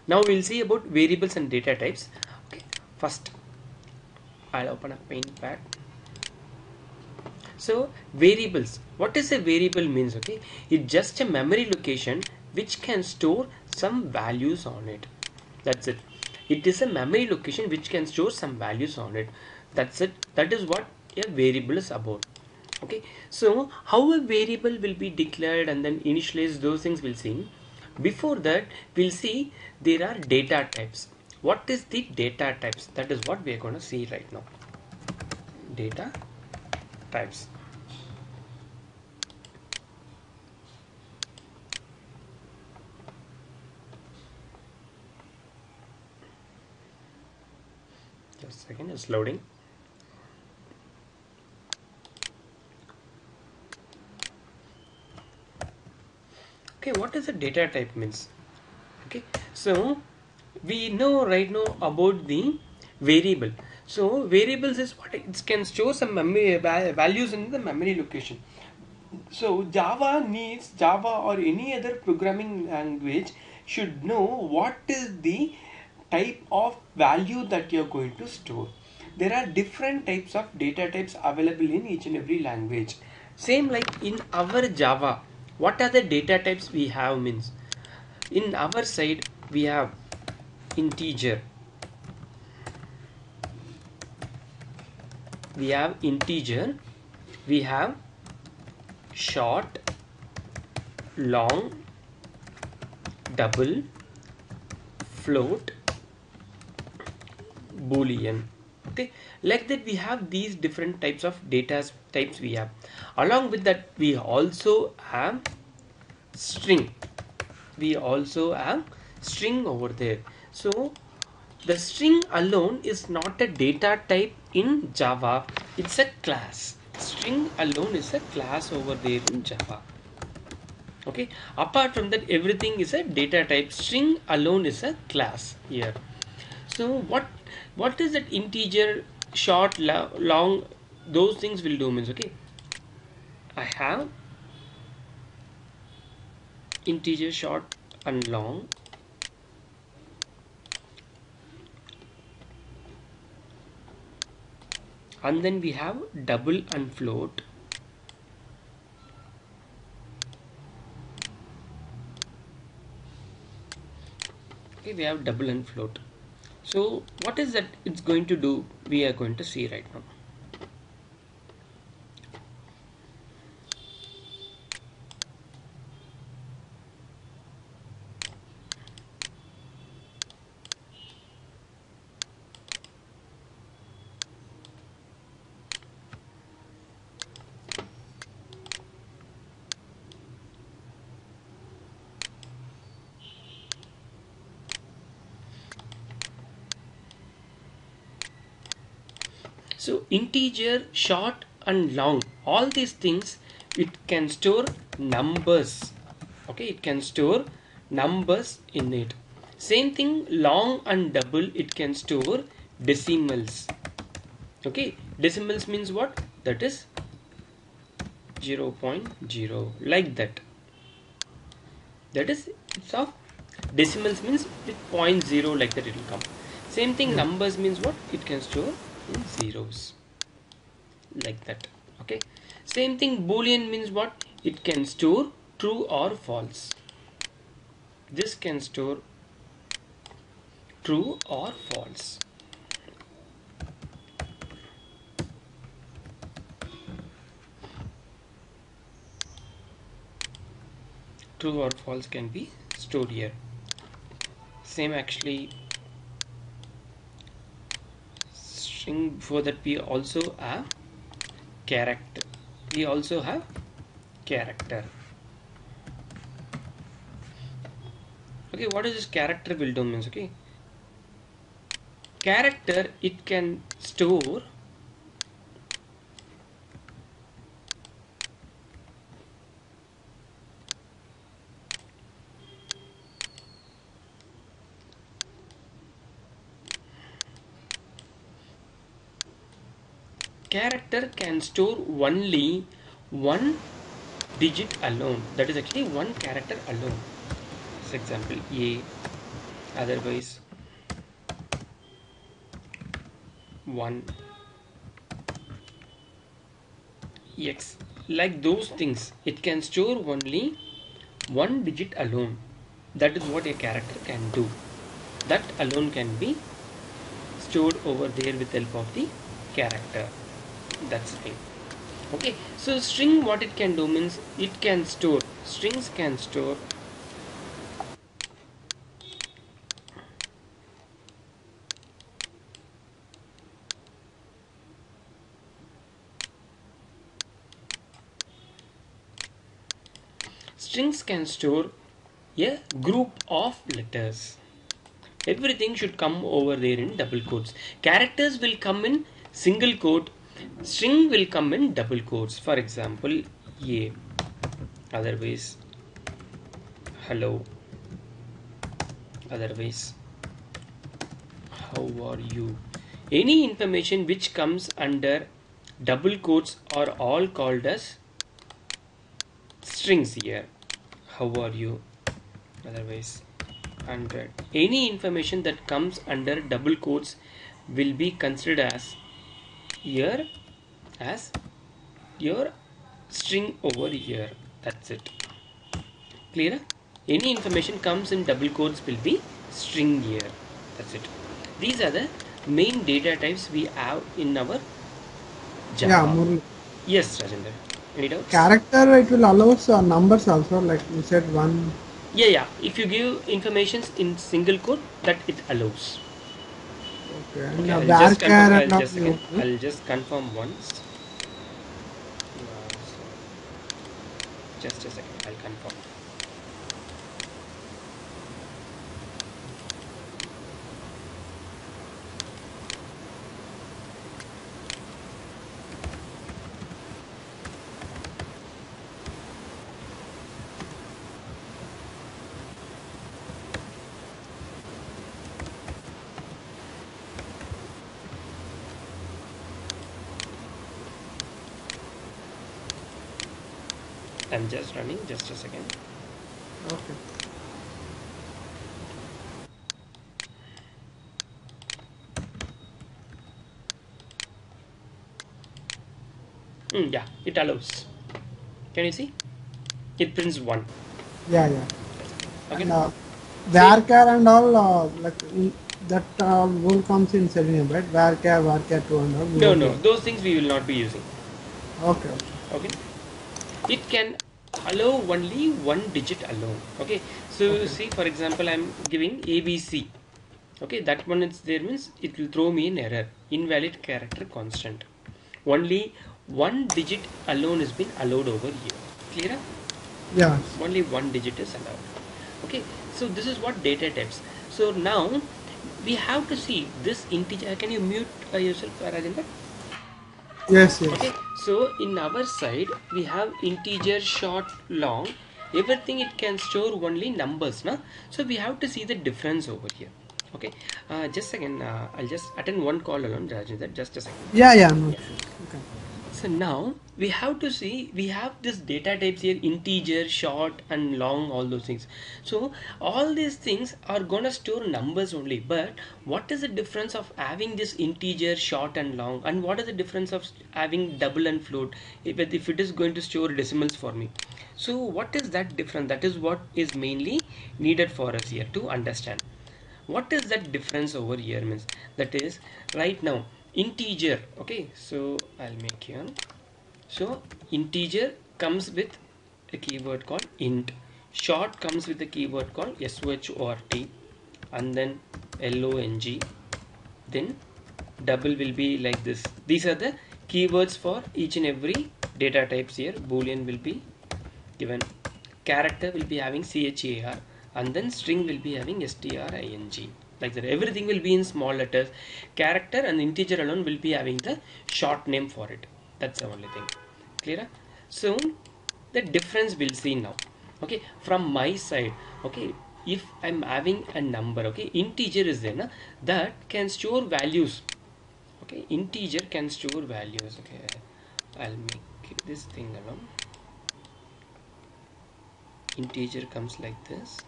Now we'll see about variables and data types. Okay, first I'll open a paint. So variables, what is a variable means? Okay, it's just a memory location which can store some values on it. That's it. It is a memory location which can store some values on it. That's it. That is what a variable is about. Okay, so how a variable will be declared and then initialized, those things we'll see. Before that, we'll see there are data types. What is the data types? That is what we are going to see right now. Data types. Just a second, it's loading. Okay, what is a data type means? Okay, so we know right now about the variable. So variables is what it can store some memory values in the memory location. So Java or any other programming language should know what is the type of value that you're going to store. There are different types of data types available in each and every language. Same like in our Java, what are the data types we have means? In our side we have integer, we have short, long, double, float, Boolean. Okay, like that we have these different types of data types we have. Along with that we also have string. We also have string over there. So the string alone is not a data type in Java. It's a class. String alone is a class over there in Java. Okay, apart from that everything is a data type. String alone is a class here. So what is that integer, short, long, those things will do means, okay, I have integer, short and long, and then we have double and float, okay, we have double and float. So what is that it's going to do, we are going to see right now. So integer, short and long, all these things it can store numbers. Okay, it can store numbers in it. Same thing, long and double, it can store decimals. Okay, decimals means what? That is 0.0, like that. That is, it's of decimals means with 0.0, like that it will come. Same thing, numbers means what? It can store in zeros, like that. Okay, same thing, Boolean means what? It can store true or false. This can store true or false. True or false can be stored here. Same actually string, before that we also have character. We also have character. Okay, what is this character will do means, okay, character it can store only one digit alone. That is actually one character alone. For example, A, otherwise 1 x, like those things. It can store only one digit alone. That is what a character can do. That alone can be stored over there with help of the character. That's the thing. Okay, so string, what it can do means it can store, strings can store a group of letters. Everything should come over there in double quotes. Characters will come in single quote, string will come in double quotes. For example, a, otherwise hello, otherwise how are you. Any information which comes under double quotes are all called as strings here. How are you, otherwise 100. Any information that comes under double quotes will be considered as here as your string over here. That's it. Clear? Any information comes in double quotes will be string here. That's it. These are the main data types we have in our Java. Yeah, more Yes, Rajendra. Any doubts? character, it will allow numbers also, like you said, one. Yeah. If you give informations in single quote, that it allows. Okay, and Okay, I'll just confirm. varchar and all you okay? I'll just confirm once. Just a second. I'll confirm. I'm just running. Just a second. Okay. Yeah, it allows. Can you see? It prints 1. Yeah. Okay. And Same. varchar and all, that rule comes in Selenium, right? Varchar, varchar2 and all. We No, won't no. use. Those things we will not be using. Okay. Okay. It can allow only one digit alone. Okay. So Okay. see, for example, I'm giving ABC. Okay, that one is there means it will throw me an error. Invalid character constant. Only one digit alone has been allowed over here. Clear? Yeah. Only one digit is allowed. Okay, so this is what data types. So now we have to see this integer. Can you mute yourself, Rajendra? Yes. Okay, so in our side we have integer, short, long. Everything it can store only numbers, na? So we have to see the difference over here. Okay, just a second. I'll just attend one call alone, Rajendra. Just a second. Yeah. No issues. Okay. So now we have to see, we have this data types here, integer, short and long, all those things. So all these things are gonna store numbers only, but what is the difference of having this integer, short and long, and what is the difference of having double and float if it is going to store decimals for me? So what is that difference? That is what is mainly needed for us here to understand. What is that difference over here means? That is right now integer. Okay, so I'll make here. So integer comes with a keyword called int, short comes with a keyword called short, and then long, then double will be like this. These are the keywords for each and every data types here. Boolean will be given, character will be having char, and then string will be having string, like that. Everything will be in small letters. Character and integer alone will be having the short name for it. That's the only thing. Clear? So the difference we'll see now. Okay, from my side. Okay, if I'm having a number, okay, integer is there, na, that can store values. Okay, integer can store values. Okay, I'll make this thing alone. Integer comes like this.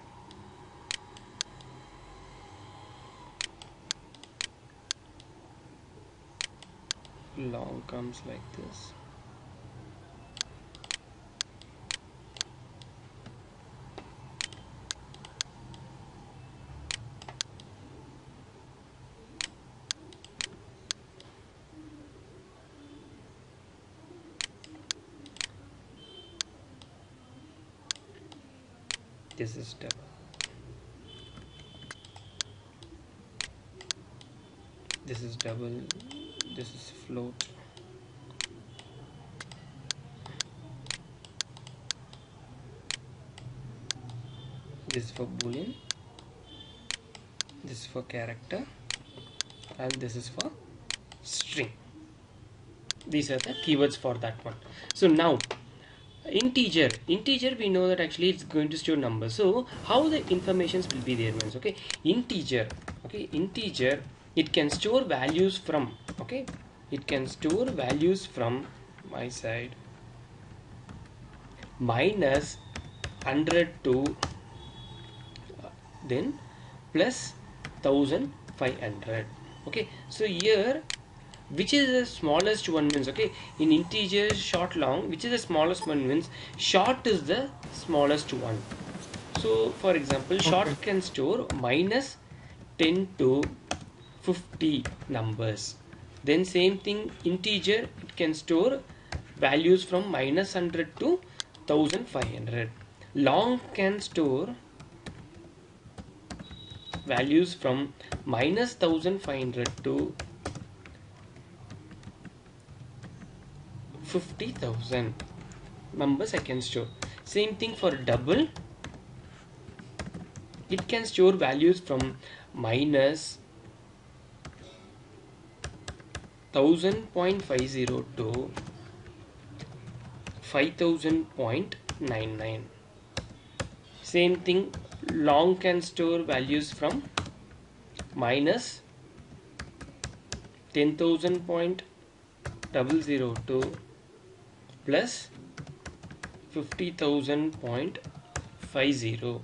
long comes like this. This is double. This is double. This is float. This is for Boolean. This is for character, and this is for string. These are the keywords for that one. So now integer we know that actually it's going to store numbers. So how the informations will be there means, okay, integer it can store values from, okay, it can store values from my side minus 100 to then plus 1500. Okay, so here which is the smallest one means, okay, in integer short long, which is the smallest one means short is the smallest one. So for example, short can store minus 10 to 50 numbers. Then same thing, integer it can store values from minus 100 to 1500. Long can store values from minus 1500 to 50,000 numbers I can store. Same thing for double, it can store values from minus 1000.50 to 5000.99. Same thing, long can store values from minus 10,000.00 to plus 50,000.50.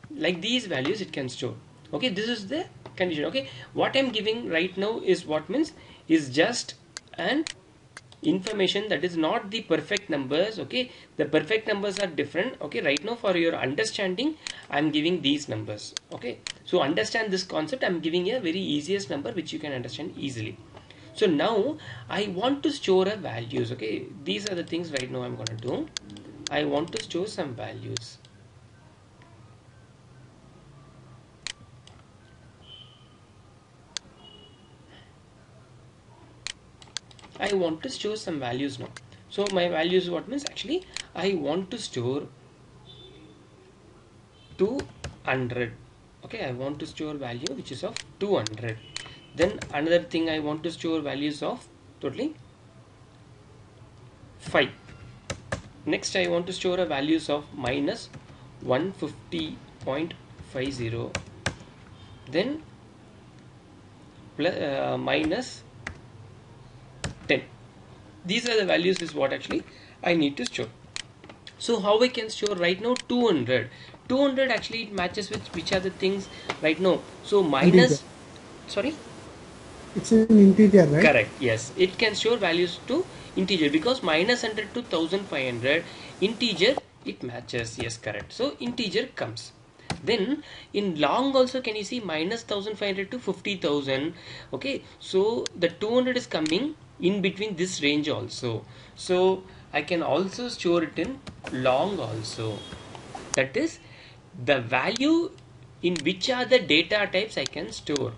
Like these values it can store. Okay, this is the condition. Okay, what I'm giving right now is what means is just an information, that is not the perfect numbers. Okay, the perfect numbers are different. Okay, right now for your understanding I'm giving these numbers. Okay, so understand this concept, I'm giving a very easiest number which you can understand easily. So now I want to store a values. Okay, these are the things right now I'm going to do. I want to store some values. I want to store some values now. So my values what means actually I want to store 200. Okay, I want to store value which is of 200. Then another thing, I want to store values of totally 5. Next I want to store a values of minus 150.50. Then plus, minus 10. These are the values is what actually I need to store. So how I can store right now 200. 200 actually it matches with which are the things right now. So minus, sorry? It's an integer, right? Correct, yes. It can store values to integer because minus 100 to 1500 integer it matches. Yes, correct. So integer comes. Then in long also can you see minus 1500 to 50,000. Okay, so the 200 is coming in between this range also. So I can also store it in long also. That is the value in which are the data types I can store.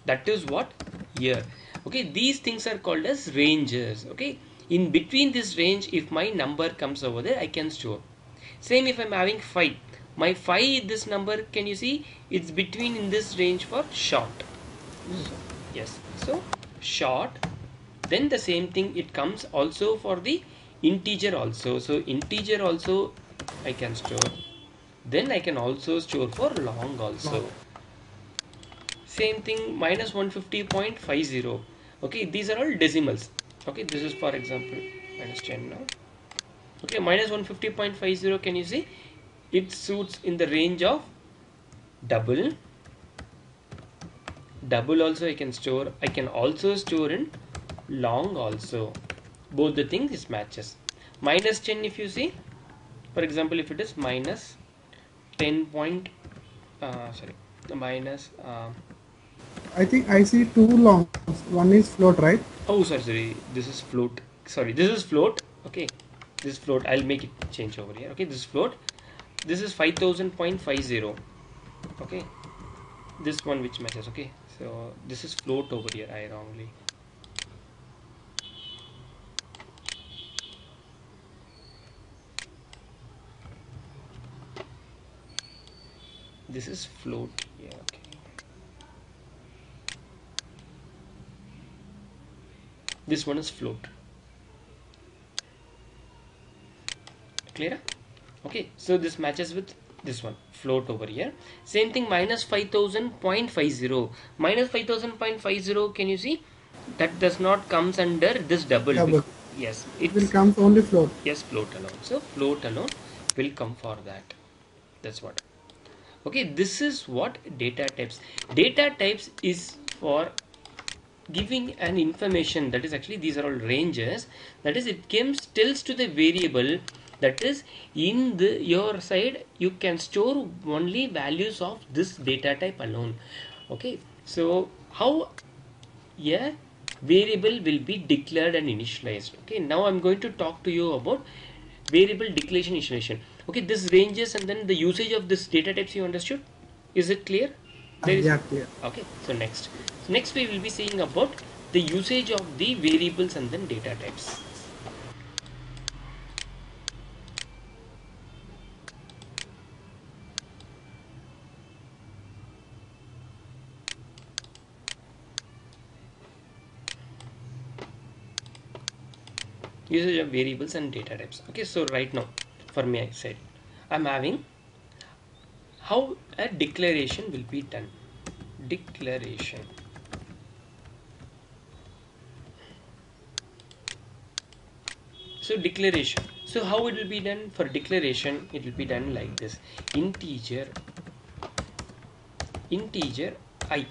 That is what here. Okay, these things are called as ranges. Okay, in between this range if my number comes over there I can store. Same if I'm having 5, my 5, this number can you see it's between in this range for short. So, yes, so short. Then the same thing it comes also for the integer also. So integer also I can store. Then I can also store for long also. Same thing, minus 150.50. Okay, these are all decimals. Okay, this is for example minus 10 now. Okay, minus 150.50 can you see it suits in the range of double. Double also I can store. I can also store in long also. Both the things is matches. Minus 10, if you see, for example, if it is minus 10 point, sorry, minus, I think I see two longs. One is float, right? oh, sorry, this is float. Sorry, this is float. Okay, this is float. I'll make it change over here. Okay, this is float. This is 5000.50. Okay, this one which matches. Okay, so this is float over here. I wrongly. This is float. Yeah, okay. This one is float. Clear? Okay, so this matches with this one, float over here. Same thing, minus 5000.50. Minus 5000.50, can you see? That does not comes under this double. Double. Yes, It will come only float. yes, float alone. So float alone will come for that. That's what. Okay, this is what data types. Data types is for giving an information, that is actually these are all ranges, that is it tells to the variable, that is in your side you can store only values of this data type alone. Okay, so how a variable will be declared and initialized. Okay, now I'm going to talk to you about variable declaration initialization. Okay, this ranges and then the usage of this data types, you understood? Is it clear? Yeah, clear. Okay, so next we will be seeing about the usage of the variables and then data types. Usage of variables and data types. Okay, so right now for me I said I'm having how a declaration will be done. Declaration. So declaration. So how it will be done? For declaration, it will be done like this: integer I.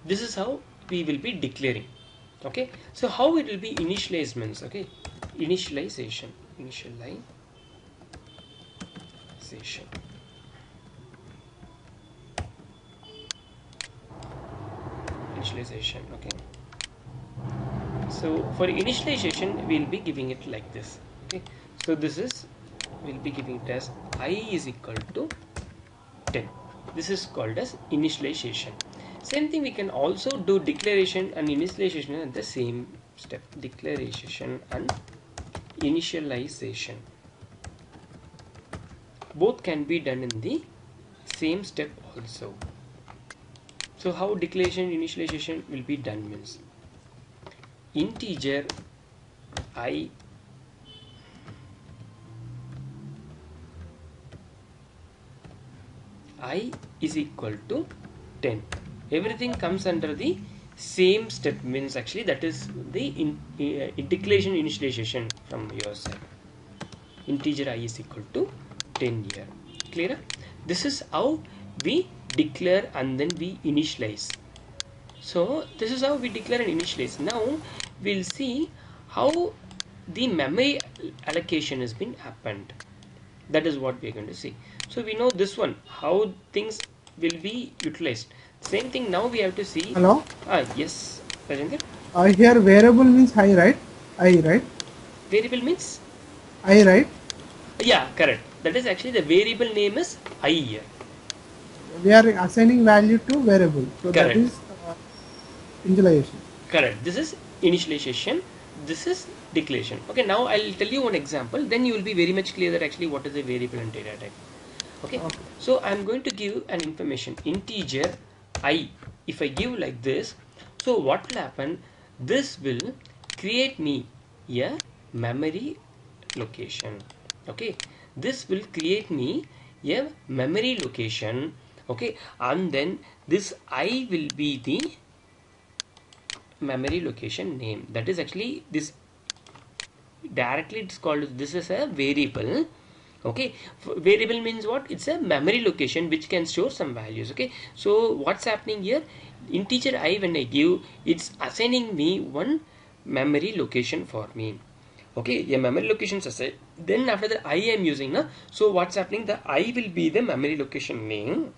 This is how we will be declaring. Okay. So how it will be initialized means, okay, initialization. Okay. So for initialization, we'll be giving it like this. Okay. So this is, we'll be giving it as I is equal to 10. This is called as initialization. Same thing, we can also do declaration and initialization at the same step. Declaration and initialization. Both can be done in the same step also. So how declaration initialization will be done means, integer I is equal to 10. Everything comes under the same step, means actually that is the declaration initialization from your side. Integer I is equal to 10 here. Clear? This is how we declare and then we initialize. So this is how we declare and initialize. Now we'll see how the memory allocation has been happened. That is what we are going to see. So we know this one, how things will be utilized. Same thing now we have to see. Hello? Yes, Rajendra. Here variable means I, right? I, right? Variable means? I, right? Yeah, correct. That is actually the variable name is I here. We are assigning value to variable. So Correct. that is initialization. Correct. This is initialization. This is declaration. Okay, now I'll tell you one example. Then you will be very much clear that actually what is a variable and data type. Okay. So I'm going to give an information, integer I. If I give like this, so what will happen? This will create me a memory location. Okay. This will create me a memory location. Okay. And then this I will be the memory location name. That is actually this directly it's called, this is a variable. Okay, variable means what? It's a memory location which can store some values. Okay, so what's happening here? Integer I, when I give, it's assigning me one memory location for me. Okay, a memory location set. Then after that I am using na. So what's happening? The I will be the memory location name.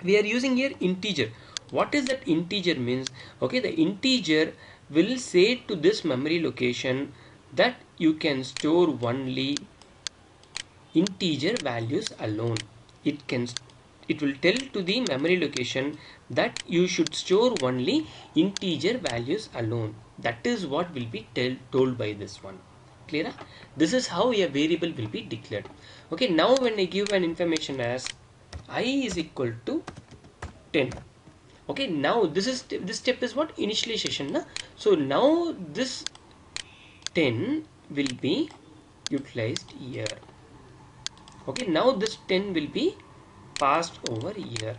We are using here integer. What is that integer means? Okay, the integer will say to this memory location that you can store only integer values alone. It will tell to the memory location that you should store only integer values alone. That is what will be told by this one. Clear? This is how a variable will be declared. Okay, now when I give an information as I is equal to 10. Okay, now this step is what? Initialization. Na? So now this 10 will be utilized here. Okay, now this 10 will be passed over here.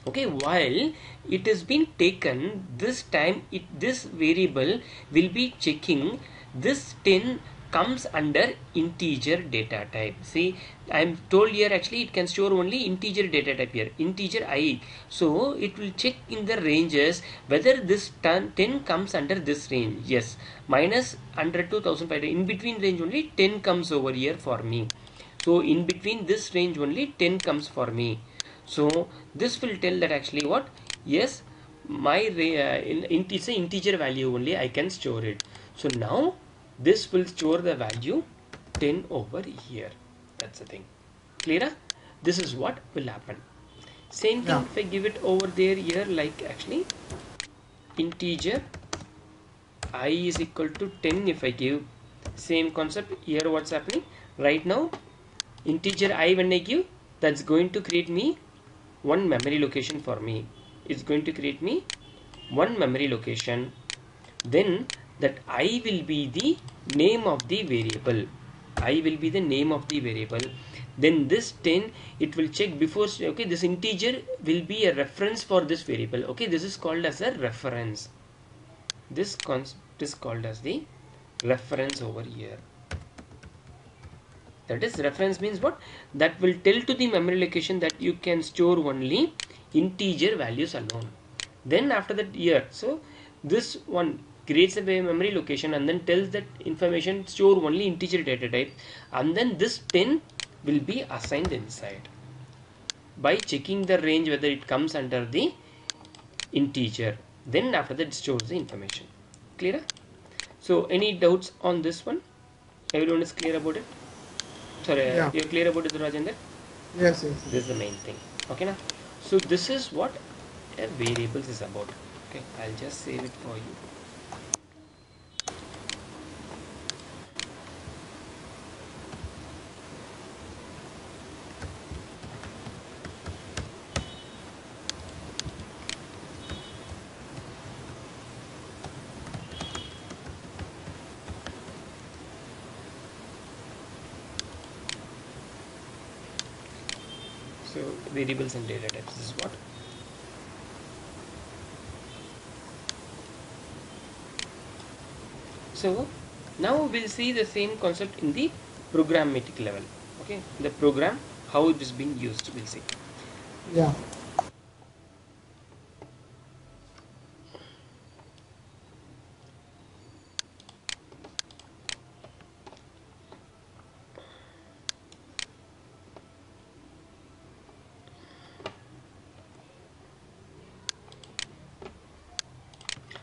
Okay, while it has been taken, this time this variable will be checking this 10 comes under integer data type. See, I am told here actually it can store only integer data type here, integer I. So it will check in the ranges whether this 10 comes under this range. Yes, minus 100 to 1500, in between range only 10 comes over here for me. So in between this range only 10 comes for me. So this will tell that actually what? Yes, my it's an integer value only, I can store it. So now this will store the value 10 over here. That's the thing. Clear? This is what will happen. Same thing if I give it over there here, like actually integer I is equal to 10. If I give same concept here, what's happening right now? Integer I, when I give, that's going to create me one memory location for me. It's going to create me one memory location. Then that I will be the name of the variable. I will be the name of the variable. Then this 10, it will check before. Okay, this integer will be a reference for this variable. Okay, this is called as a reference. This concept is called as the reference over here. That is, reference means what? That will tell to the memory location that you can store only integer values alone. Then after that here, so this one creates a memory location and then tells that information store only integer data type, and then this 10 will be assigned inside by checking the range whether it comes under the integer. Then after that it stores the information. Clear? So any doubts on this one? Everyone is clear about it? Sorry, you're clear about it, Rajendra? Yes. This is the main thing. Okay, now. So this is what a variables is about. Okay, I'll just save it for you. So variables and data types, this is what. So now we'll see the same concept in the programmatic level. Okay, the program, how it is being used, we'll see. Yeah.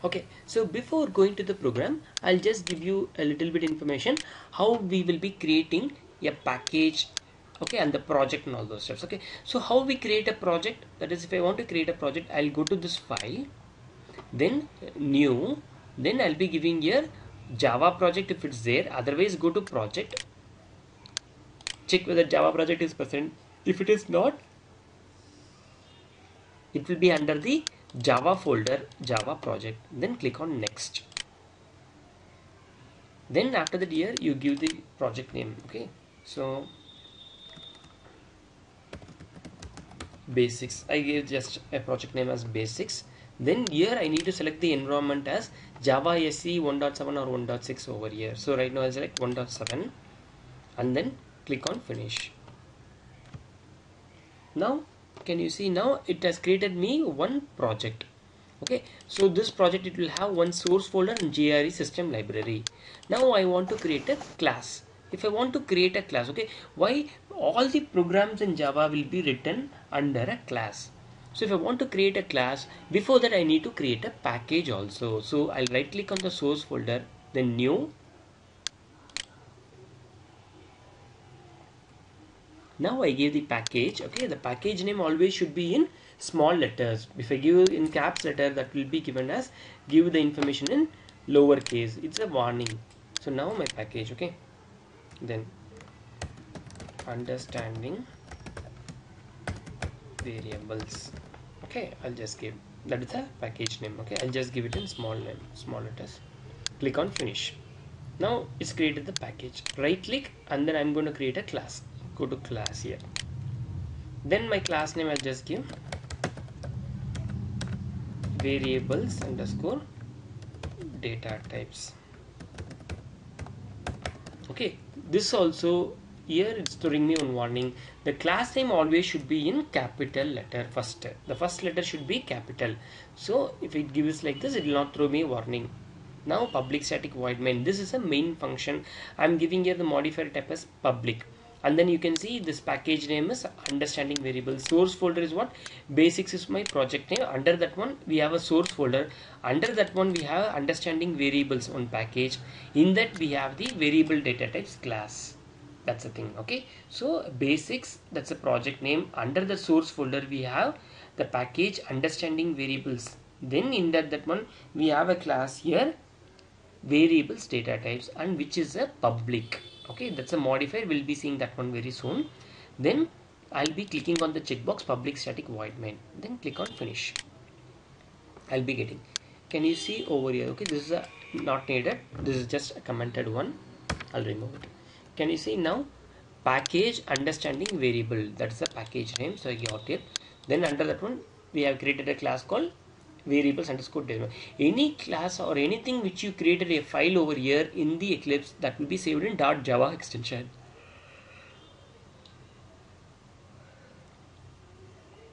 Okay, so before going to the program, I'll just give you a little bit information how we will be creating a package, okay, and the project and all those steps. Okay, so how we create a project, that is, if I want to create a project, I'll go to this file, then new, then I'll be giving here Java project if it's there, otherwise go to project, check whether Java project is present. If it is not, it will be under the Java folder, Java project. Then click on next. Then after that here you give the project name. Okay, so basics, I gave just a project name as basics. Then here I need to select the environment as Java SE 1.7 or 1.6 over here. So right now I'll select 1.7 and then click on finish. Now can you see, now it has created me one project. Okay, so this project, it will have one source folder and GRE system library. Now I want to create a class. If I want to create a class, okay, why all the programs in Java will be written under a class? So if I want to create a class, before that I need to create a package also. So I'll right click on the source folder, then new. Now I give the package. Okay, the package name always should be in small letters. If I give in caps letter, that will be given as give the information in lowercase. It's a warning. So now my package, okay, then understanding variables. Okay, I'll just give that is a package name. Okay, I'll just give it in small name, small letters. Click on finish. Now it's created the package. Right click and then I'm going to create a class. Go to class here. Then my class name I'll just give variables underscore data types. Okay, this also here it's throwing me one warning. The class name always should be in capital letter first. The first letter should be capital. So if it gives like this, it will not throw me a warning. Now public static void main. This is a main function. I'm giving here the modifier type as public. And then you can see this package name is understanding variables. Source folder is what? Basics is my project name. Under that one we have a source folder. Under that one we have understanding variables on package. In that we have the variable data types class. That's the thing. Okay, so basics, that's a project name. Under the source folder we have the package understanding variables. Then in that one we have a class here variables data types, and which is a public. Okay, that's a modifier. We'll be seeing that one very soon. Then I'll be clicking on the checkbox public static void main, then click on finish. I'll be getting, can you see over here? Okay, this is a not needed, this is just a commented one. I'll remove it. Can you see now package understanding variable, that's the package name. So I got it. Then under that one we have created a class called variables underscore data. Any class or anything which you created a file over here in the Eclipse, that will be saved in .java extension.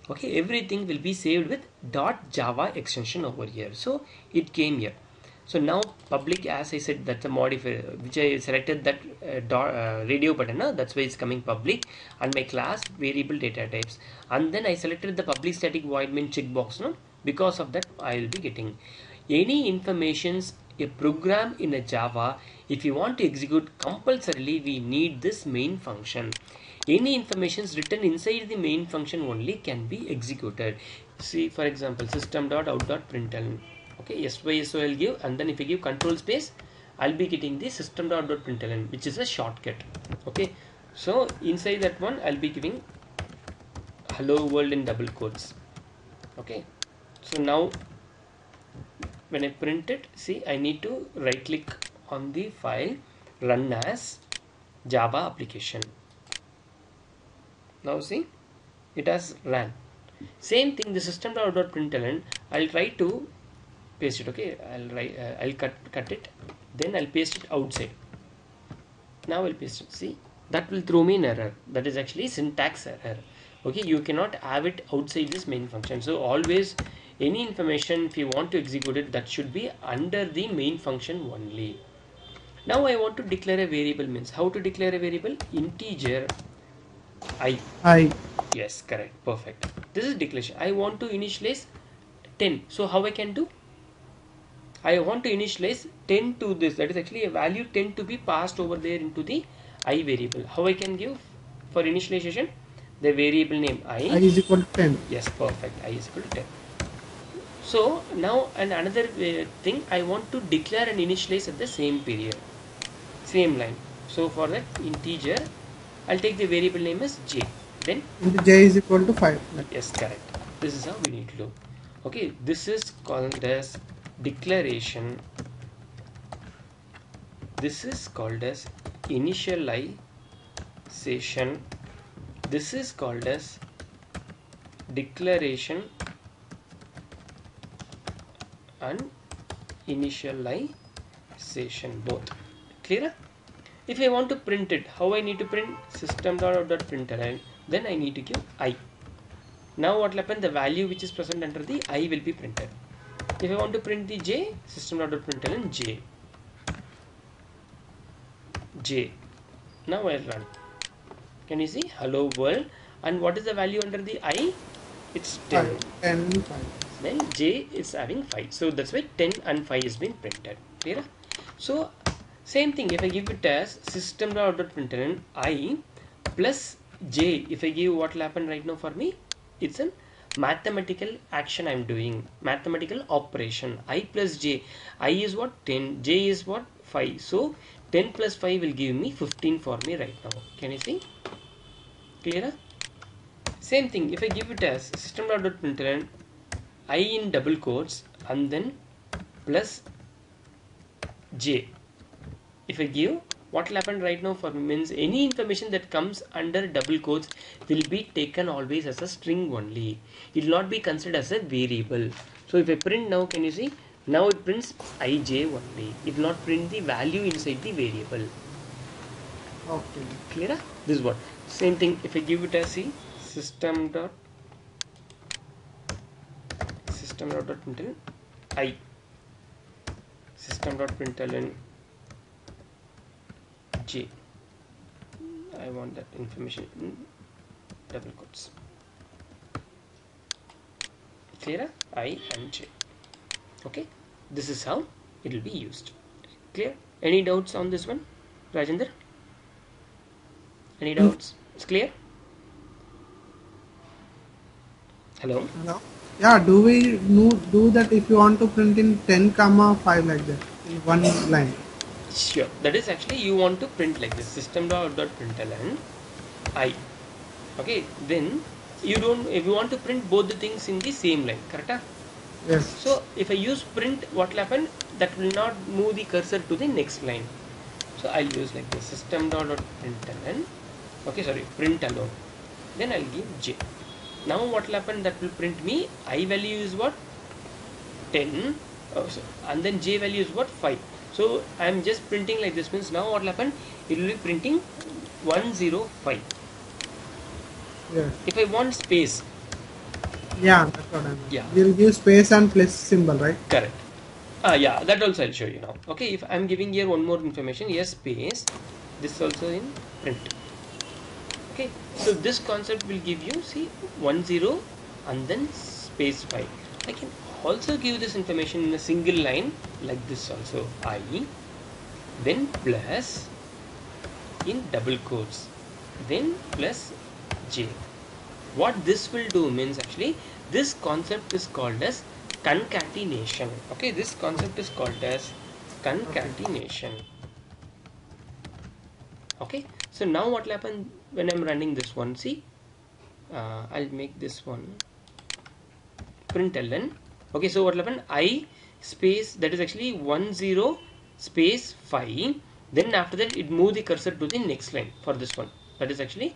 Okay, everything will be saved with .java extension over here. So it came here. So now public, as I said, that's a modifier which I selected that radio button. That's why it's coming public, and my class variable data types. And then I selected the public static void main checkbox. No, because of that I will be getting any informations a program in a Java. If you want to execute compulsorily, we need this main function. Any informations written inside the main function only can be executed. See, for example, system.out.println. Okay, SYSO I'll give, and then if I give control space, I'll be getting the system.out.println, which is a shortcut. Okay, so inside that one I'll be giving hello world in double quotes. Okay, so now when I print it, see, I need to right click on the file, run as Java application. Now see, it has run. Same thing, the system.out.println, I'll try to paste it. Okay, I'll cut it, then I'll paste it outside. Now I'll paste it. See, that will throw me an error. That is actually syntax error. Okay, you cannot have it outside this main function. So always any information, if you want to execute it, that should be under the main function only. Now I want to declare a variable. Means how to declare a variable? Integer I. Yes, correct, perfect. This is declaration. I want to initialize 10. So how I can do? I want to initialize 10 to this. That is actually a value 10 to be passed over there into the I variable. How I can give for initialization? The variable name I is equal to 10. Yes, perfect. I is equal to 10. So now another thing, I want to declare and initialize at the same period, same line. So for that integer, I'll take the variable name as j. Then j is equal to 5. Yes, correct. This is how we need to do. Okay, this is called as declaration. This is called as initialization. This is called as declaration and initialization, both. Clear? If I want to print it, how I need to print? System.out.println, then I need to give I. Now what will happen? The value which is present under the I will be printed. If I want to print the j, system.println j. Now I'll run. Can you see hello world? And what is the value under the I? It's 10. 5, 10, 5. Then j is having 5. So that's why 10 and 5 is being printed. Clear? So same thing, if I give it as system.println I plus j, if I give, what will happen right now for me? It's a mathematical action I'm doing, mathematical operation. I plus j, I is what? 10, j is what? 5. So 10 plus 5 will give me 15 for me right now. Can you see? Clear? Same thing, if I give it as system.println I in double quotes and then plus j. If I give, what will happen right now for me means any information that comes under double quotes will be taken always as a string only. It will not be considered as a variable. So if I print now, can you see? Now it prints ij only. It will not print the value inside the variable. Okay. Clear? This is what. Same thing, if I give it as c system.println I system.println j. I want that information in double quotes. Clear? I and j. Okay, this is how it will be used. Clear? Any doubts on this one, Rajendra? Any doubts? It's clear? Hello? Hello? Yeah, do we do that if you want to print in 10 comma 5 like that in one line? Sure. That is actually you want to print like this system.println I. Okay. Then you don't. If you want to print both the things in the same line, correct? Yes. So if I use print, what will happen? That will not move the cursor to the next line. So I'll use like this system.println. Okay, sorry, print alone. Then I'll give j. Now what will happen? That will print me I value is what? 10. And then j value is what? 5. So I am just printing like this means now what will happen? It will be printing 105. Yes. If I want space. Yeah, that's what I meant. Yeah. We'll give space and plus symbol, right? Correct. Yeah, that also I'll show you now. Okay, if I'm giving here one more information, yes, space. This also in print. Okay, so this concept will give you, see, 10 and then space 5. I can also give this information in a single line like this also, I, then plus in double quotes, then plus j. What this will do means actually this concept is called as concatenation. Okay, this concept is called as concatenation. Okay, so now what will happen when I'm running this one? See, I'll make this one println. Okay, so what will happen? I space, that is actually 10 space 5. Then after that it move the cursor to the next line for this one. That is actually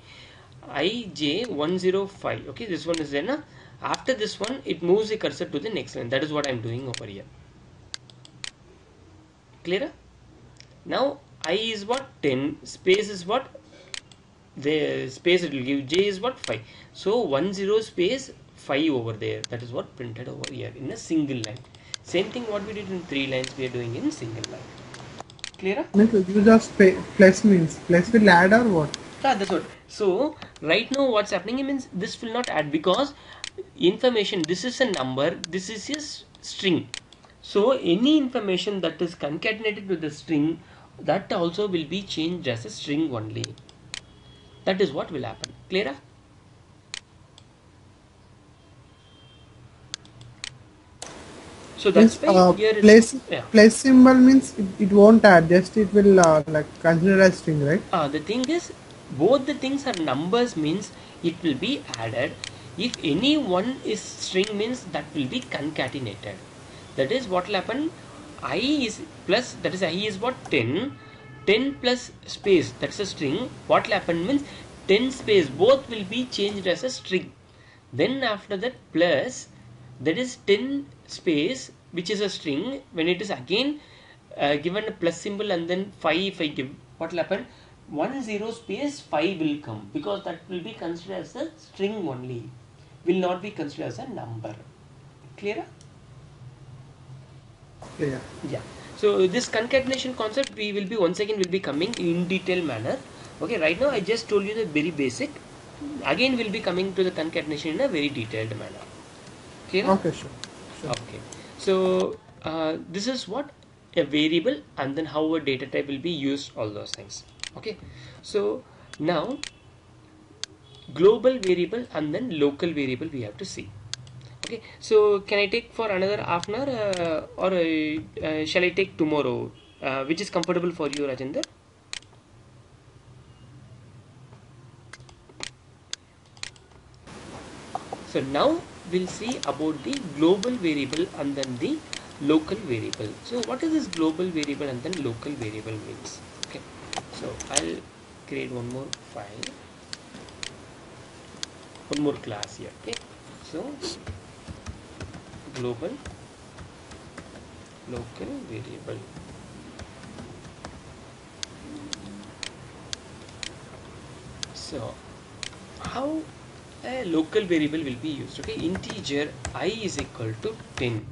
ij105. Okay, this one is there. After this one it moves the cursor to the next line. That is what I'm doing over here. Clear? Now I is what? 10. Space is what? The space it will give. J is what? 5. So 10 space 5 over there. That is what printed over here in a single line. Same thing what we did in 3 lines we are doing in single line. Clear? Use of plus means plus will add or what? Yeah, that's what. So right now what's happening means this will not add because information, this is a number, this is a string. So any information that is concatenated with the string, that also will be changed as a string only. That is what will happen. Clear? So that's why here place symbol means it won't add, just it will like consider as string, right? The thing is, both the things are numbers means it will be added. If any one is string means that will be concatenated. That is what will happen. I is plus, that is I is what? 10. 10 plus space, that's a string. What will happen means 10 space, both will be changed as a string. Then after that plus, that is 10 space, which is a string. When it is again given a plus symbol and then 5, if I give, what will happen? 10 space 5 will come because that will be considered as a string only, will not be considered as a number. Clear? Yeah. Yeah. So this concatenation concept we will be once again will be coming in detailed manner. Okay, right now I just told you the very basic. Again we'll be coming to the concatenation in a very detailed manner. Clear? Okay, sure. Sure. Okay. So this is what a variable, and then how a data type will be used, all those things. Okay. So now global variable and then local variable we have to see. Okay, so can I take for another half an hour, or shall I take tomorrow? Which is comfortable for you, Rajendra? So now we'll see about the global variable and then the local variable. So what is this global variable and then local variable means? Okay, so I'll create one more file, one more class here. Okay, so global, local variable. So how a local variable will be used? Okay, integer I is equal to 10.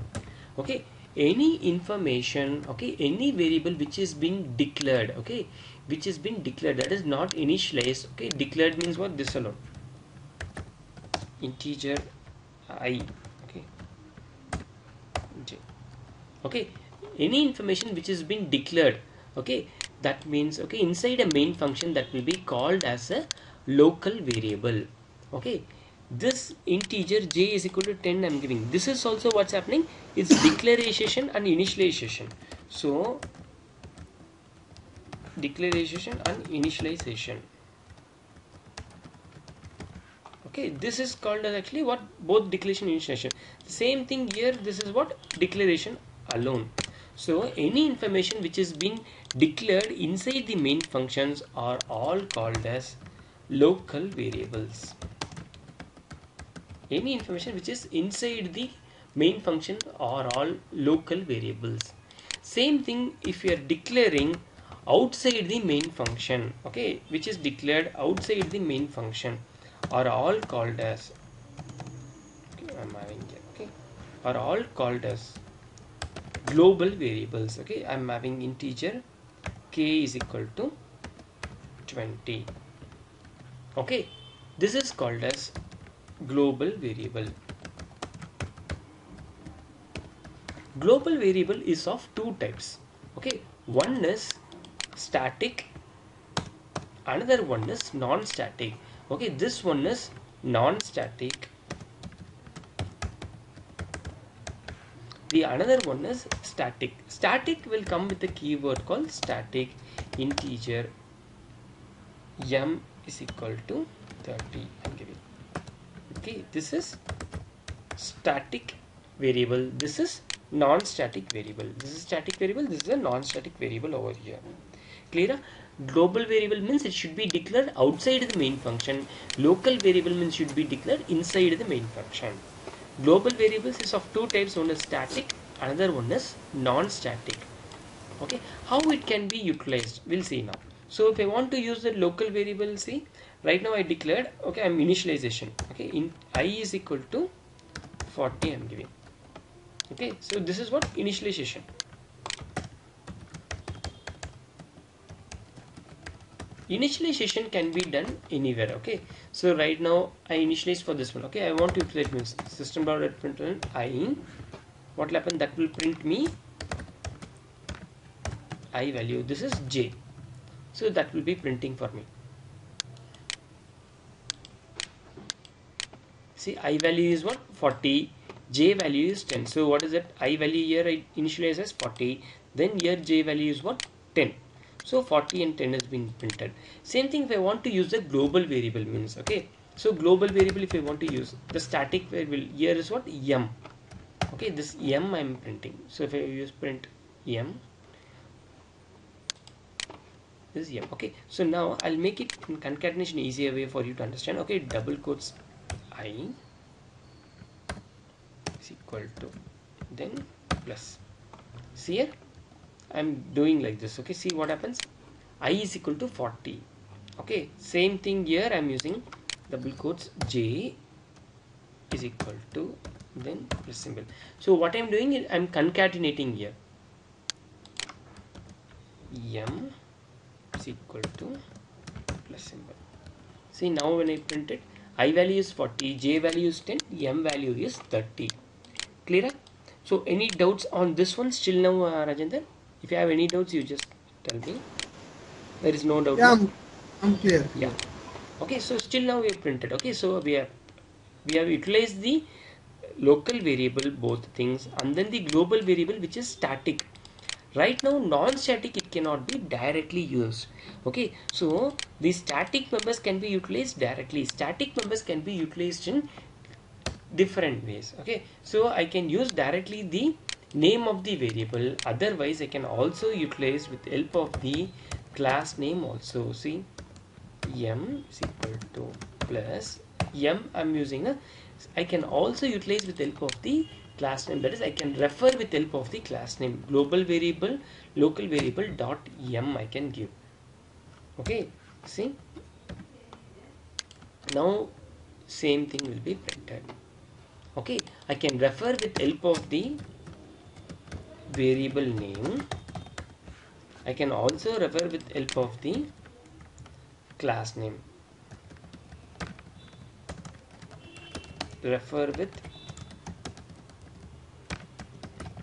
Okay, any information, okay, any variable which is being declared, okay, which is being declared, that is not initialized. Okay, declared means what? This alone, integer I. Okay, j. Okay, any information which is being declared, okay, that means, okay, inside a main function, that will be called as a local variable. Okay, this integer j is equal to 10 I'm giving. This is also what's happening, it's declaration and initialization. So declaration and initialization. Okay, this is called as actually what? Both declaration and initialization. Same thing here, this is what? Declaration alone. So any information which is being declared inside the main functions are all called as local variables. Any information which is inside the main function are all local variables. Same thing if you are declaring outside the main function, okay, which is declared outside the main function, are all called as, okay, I'm having here, okay, are all called as global variables. Okay, I'm having integer k is equal to 20. Okay, this is called as global variable. Global variable is of two types. Okay, one is static, another one is non-static. Okay, this one is non-static, the another one is static. Static will come with a keyword called static. Integer m is equal to 30 I'm giving. Okay, this is static variable, this is non-static variable. This is static variable, this is a non-static variable over here. Clear? Global variable means it should be declared outside the main function. Local variable means should be declared inside the main function. Global variables is of two types, one is static, another one is non-static. Okay, how it can be utilized, we'll see now. So if I want to use the local variable, see, right now I declared, okay, I'm initialization. Okay, in I is equal to 40 I'm giving. Okay, so this is what? Initialization. Initialization can be done anywhere. Okay, so right now I initialize for this one. Okay, I want to utilize means system.out.println I. What will happen? That will print me I value. This is j, so that will be printing for me. See, I value is what? 40, j value is 10. So what is that? I value here I initialize as 40, then here j value is what? 10. So 40 and 10 has been printed. Same thing if I want to use the global variable means, okay, so global variable, if I want to use the static variable, here is what? M. Okay, this m I'm printing. So if I use print m, this is m. Okay, so now I'll make it in concatenation easier way for you to understand. Okay, double quotes I is equal to, then plus. See here, I'm doing like this. Okay, see what happens? I is equal to 40. Okay, same thing here, I'm using double quotes j is equal to, then plus symbol. So what I'm doing is I'm concatenating here. m is equal to plus symbol. See, now when I print it, I value is 40, j value is 10, m value is 30. Clear? So any doubts on this one still now, Rajendra? If you have any doubts, you just tell me. There is no doubt Yeah, now? I'm clear. Yeah. Okay, so still now we have printed. Okay, so we have utilized the local variable, both things, and then the global variable which is static. Right now non-static, it cannot be directly used. Okay, so the static members can be utilized directly. Static members can be utilized in different ways. Okay, so I can use directly the name of the variable. Otherwise I can also utilize with help of the class name also. See, m is equal to plus m, I'm using a, I can also utilize with help of the class name, that is I can refer with help of the class name. Global variable, local variable dot m I can give. Okay, see, now same thing will be printed. Okay, I can refer with help of the variable name. I can also refer with help of the class name. Refer with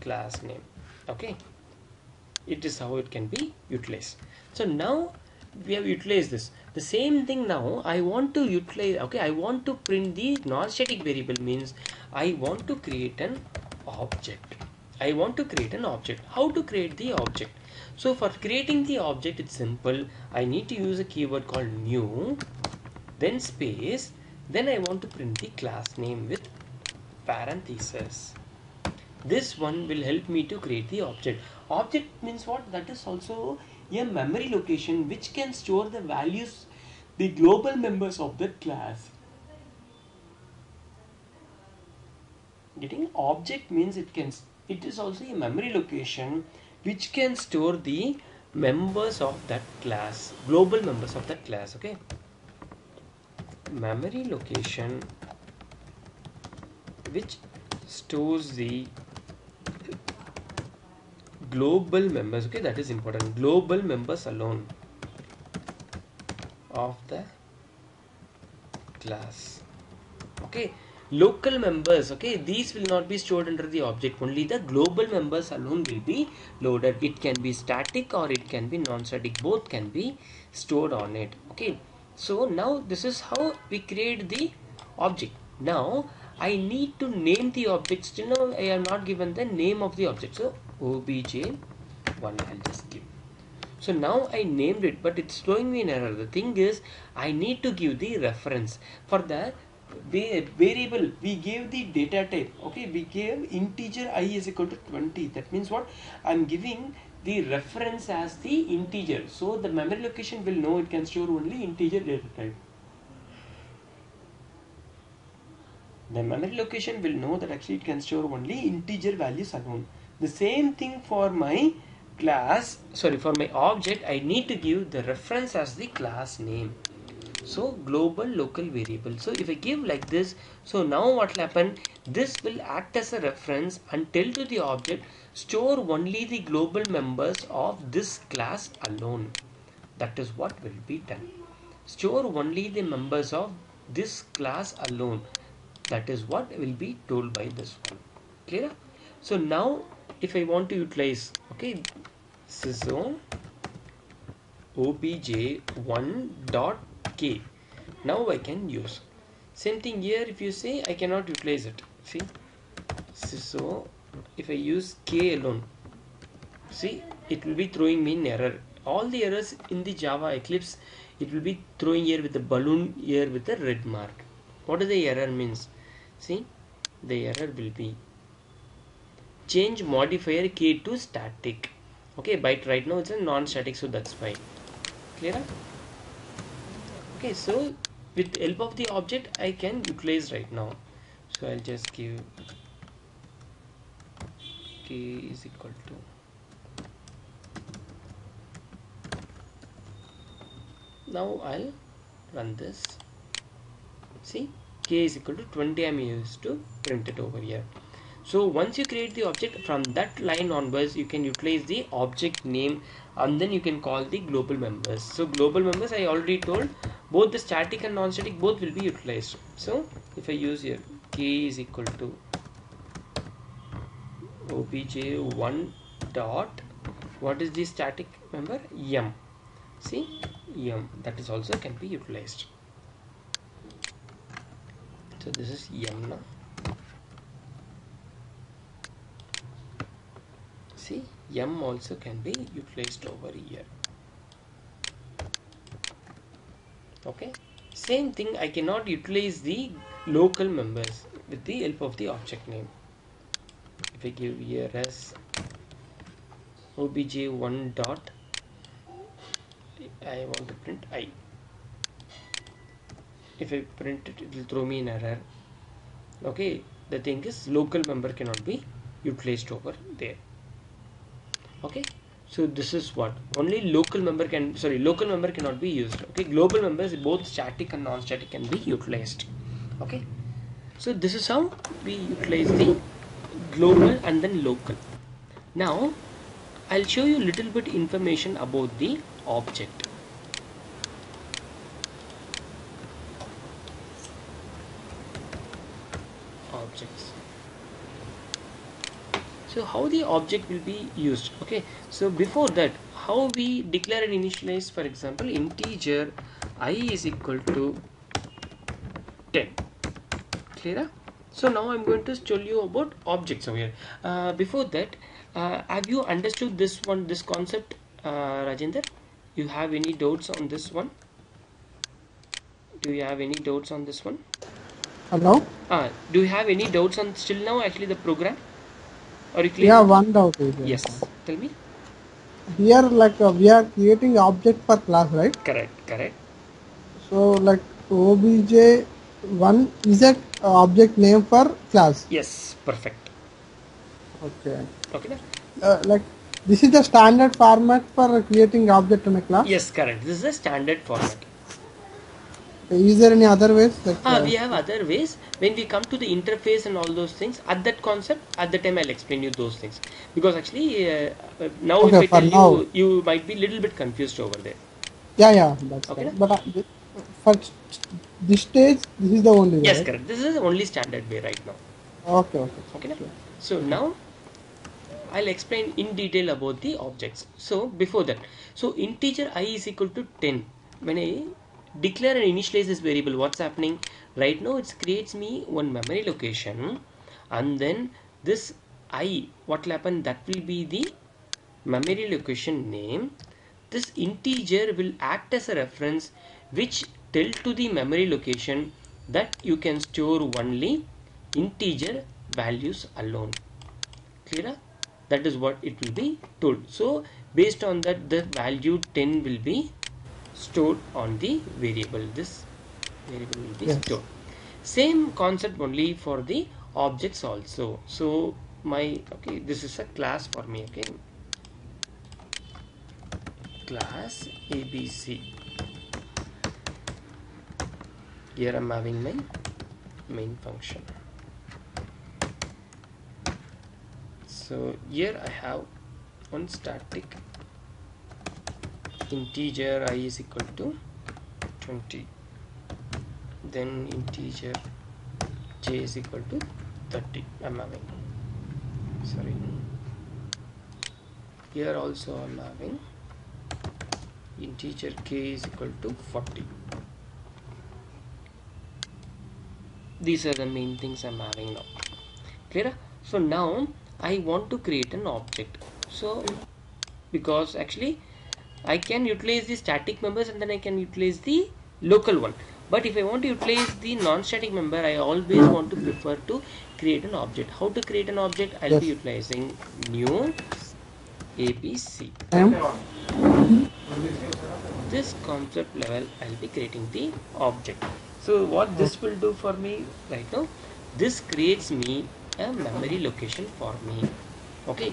class name. Okay, it is how it can be utilized. So now we have utilized this. The same thing now I want to utilize. Okay, I want to print the non-static variable, means I want to create an object. I want to create an object. How to create the object? So for creating the object, it's simple. I need to use a keyword called new, then space, then I want to print the class name with parentheses. This one will help me to create the object. Object means what? That is also a memory location which can store the values, the global members of the class. Getting object means it is also a memory location which can store the members of that class, global members of that class. Okay, memory location which stores the global members. Okay, that is important. Global members alone of the class. Okay, local members, okay, these will not be stored under the object. Only the global members alone will be loaded. It can be static or it can be non-static, both can be stored on it. Okay, so now this is how we create the object. Now I need to name the object. Still now I have not given the name of the object, so obj1 I'll just give. So now I named it, but it's throwing me an error. The thing is, I need to give the reference. For the variable, we gave the data type. Okay, we gave integer I is equal to 20. That means what? I'm giving the reference as the integer. So the memory location will know it can store only integer data type. The memory location will know that actually it can store only integer values alone. The same thing for my class, for my object, I need to give the reference as the class name. So global local variable. So if I give like this, so now what will happen? This will act as a reference and tell to the object store only the global members of this class alone. That is what will be done. Store only the members of this class alone. That is what will be told by this one. Clear? So now if I want to utilize, okay, so obj1.k, now I can use. Same thing here, if you say I cannot utilize it, see, so if I use k alone, see, it will be throwing me an error. All the errors in the Java Eclipse, it will be throwing here with the balloon, here with the red mark. What does the error means? See, the error will be change modifier k to static. Okay, but right now it's a non-static, so that's fine. Clear? Okay, so with help of the object I can utilize right now. So I'll just give k is equal to, now I'll run this. See, k is equal to 20. I'm used to print it over here. So once you create the object, from that line onwards you can utilize the object name, and then you can call the global members. So global members, I already told, both the static and non-static both will be utilized. So if I use here k is equal to obj1 dot, what is the static member? M. See, M, that is also can be utilized. So this is M now. See, M also can be utilized over here. Okay, same thing, I cannot utilize the local members with the help of the object name. If I give here as obj1 dot, I want to print I. If I print it, it will throw me an error. Okay, the thing is local member cannot be utilized over there. Okay, so this is what only local member can, local member cannot be used. Okay, global members, both static and non-static, can be utilized. Okay, so this is how we utilize the global and then local. Now I'll show you a little bit information about the object. Objects. So how the object will be used. Okay, so before that, how we declare and initialize, for example, integer I is equal to 10. Clear? So now I'm going to tell you about objects over here. Before that, have you understood this concept, Rajendra? You have any doubts on this one? Do you have any doubts on this one? Hello? Do you have any doubts on still now actually the program? Or you clear? Yeah, one doubt is there. Yes, tell me. Here, like we are creating object for class, right? Correct. So, like obj1 is that object name for class? Yes, perfect. Okay. Okay. Like this is the standard format for creating object in a class? Yes, correct. This is the standard format. Is there any other ways? Like, we have other ways. When we come to the interface and all those things, at that concept, at the time I'll explain you those things. Because actually, now okay, if I tell you, you might be a little bit confused over there. Yeah, that's okay. Right. But for this stage, this is the only way. Yes, right? correct. This is the only standard way right now. Okay. Okay. Sure. So now I'll explain in detail about the objects. So before that, so integer I is equal to 10. When I declare and initialize this variable, what's happening right now? It creates me one memory location, and then this I, what will happen, that will be the memory location name. This integer will act as a reference which tell to the memory location that you can store only integer values alone. Clear? That is what it will be told. So based on that, the value 10 will be stored on the variable. This variable will be stored. Same concept only for the objects also. So this is a class for me. Okay, class ABC. Here I'm having my main function. So here I have one static integer I is equal to 20, then integer j is equal to 30. I'm having, here also I'm having integer k is equal to 40. These are the main things I'm having now. Clear? So now I want to create an object. So because actually I can utilize the static members and then I can utilize the local one. But if I want to utilize the non-static member, I always want to prefer to create an object. How to create an object? I'll be utilizing new ABC. This concept level, I'll be creating the object. So what this will do for me right now, this creates me a memory location for me. Okay.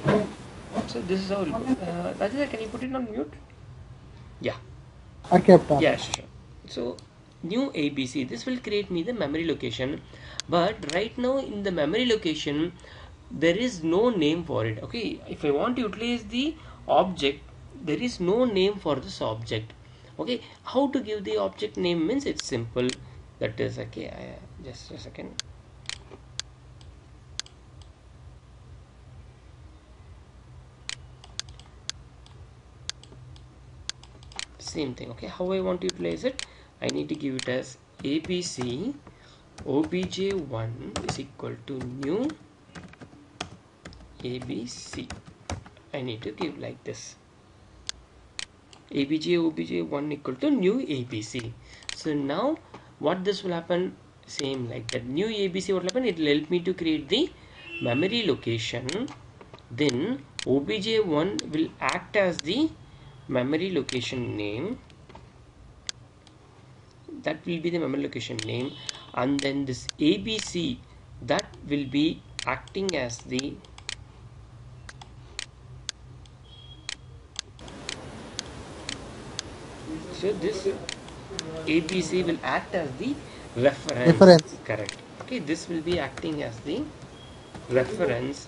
So this is how it will go. Rajendra, can you put it on mute? Yeah. Okay. Yeah, sure. So new ABC, this will create me the memory location. But right now in the memory location, there is no name for it. Okay, if I want to utilize the object, there is no name for this object. Okay, how to give the object name means it's simple. That is okay. Just a second. Same thing. Okay, how I want to utilize it? I need to give it as ABC obj1 is equal to new ABC. I need to give like this. obj1 equal to new ABC. So now what this will happen, same like that, new ABC, what will happen, it will help me to create the memory location. Then obj1 will act as the memory location name, that will be the memory location name, and then this ABC, that will be acting as the so this ABC will act as the reference. Correct. Okay, this will be acting as the reference,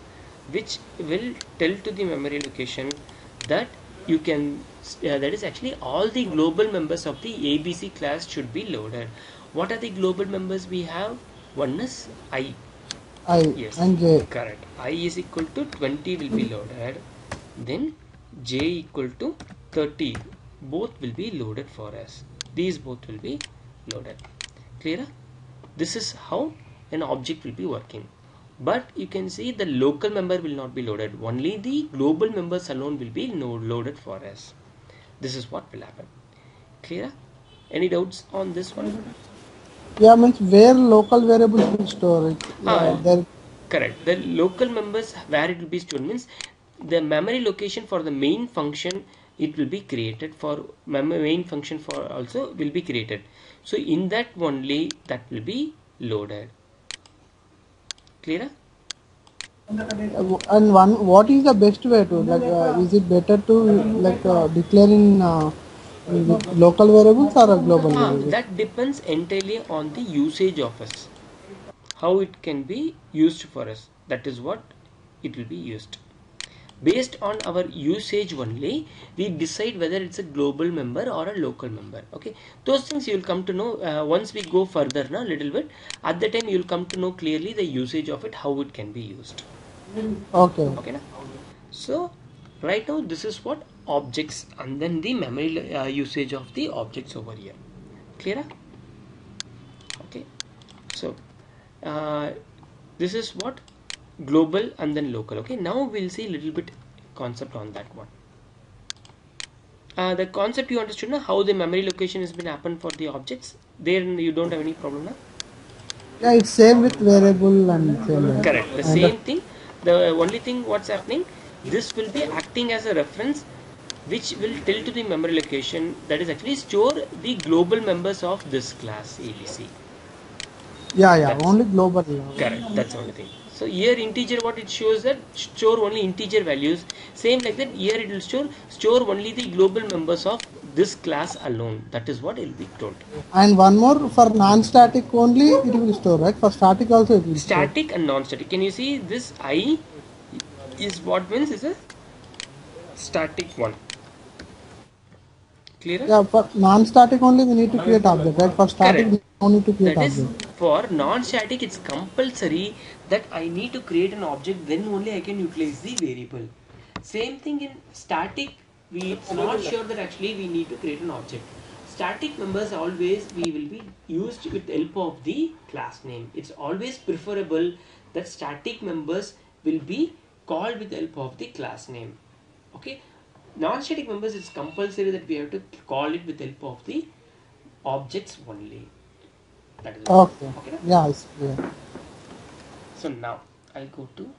which will tell to the memory location that you can that is actually all the global members of the ABC class should be loaded. What are the global members we have? One is I. Yes, and J. correct. I is equal to 20 will be loaded. Then J equal to 30. Both will be loaded for us. These both will be loaded. Clear? This is how an object will be working. But you can see the local member will not be loaded. Only the global members alone will be loaded for us. This is what will happen. Clear? Any doubts on this one? Yeah, means where local variables will store it. Correct. The local members where it will be stored means the memory location for the main function, it will be created for main function for also will be created. So in that only that will be loaded. Clear? And what is the best way to is it better to declare in local variables or a global variable? That depends entirely on the usage of us, how it can be used for us. That is what it will be used. Based on our usage only, we decide whether it's a global member or a local member. Okay, those things you will come to know once we go further a little bit. At the time you will come to know clearly the usage of it, how it can be used. Okay. Okay na? So right now this is what objects, and then the memory usage of the objects over here. Clear? Okay, so this is what global and then local. Okay, now we'll see a little bit concept on that one. The concept you understood now, how the memory location has been happened for the objects. There you don't have any problem now? Yeah, it's same with variable and same. Correct, the same thing. The only thing what's happening, this will be acting as a reference which will tell to the memory location, that is actually store the global members of this class ABC. Yeah, that's only global. Correct, that's the only thing. So here integer, what it shows, that store only integer values. Same like that, here it will store only the global members of this class alone. That is what it will be told. And one more, for non-static only it will store, right? For static also it will static store. And non-static. Can you see this I is what means is a static one. Clear? Yeah, for non-static only we need to create object, right? For static we don't need to create that object. Is, for non-static it's compulsory that I need to create an object, then only I can utilize the variable. Same thing in static, it's not sure that actually we need to create an object. Static members always we will be used with the help of the class name. It's always preferable that static members will be called with the help of the class name. Okay, non-static members, it's compulsory that we have to call it with the help of the objects only. That is okay. Yeah, it's clear. So now I'll go to.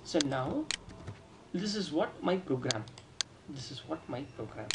So now this is what my program. This is what my program.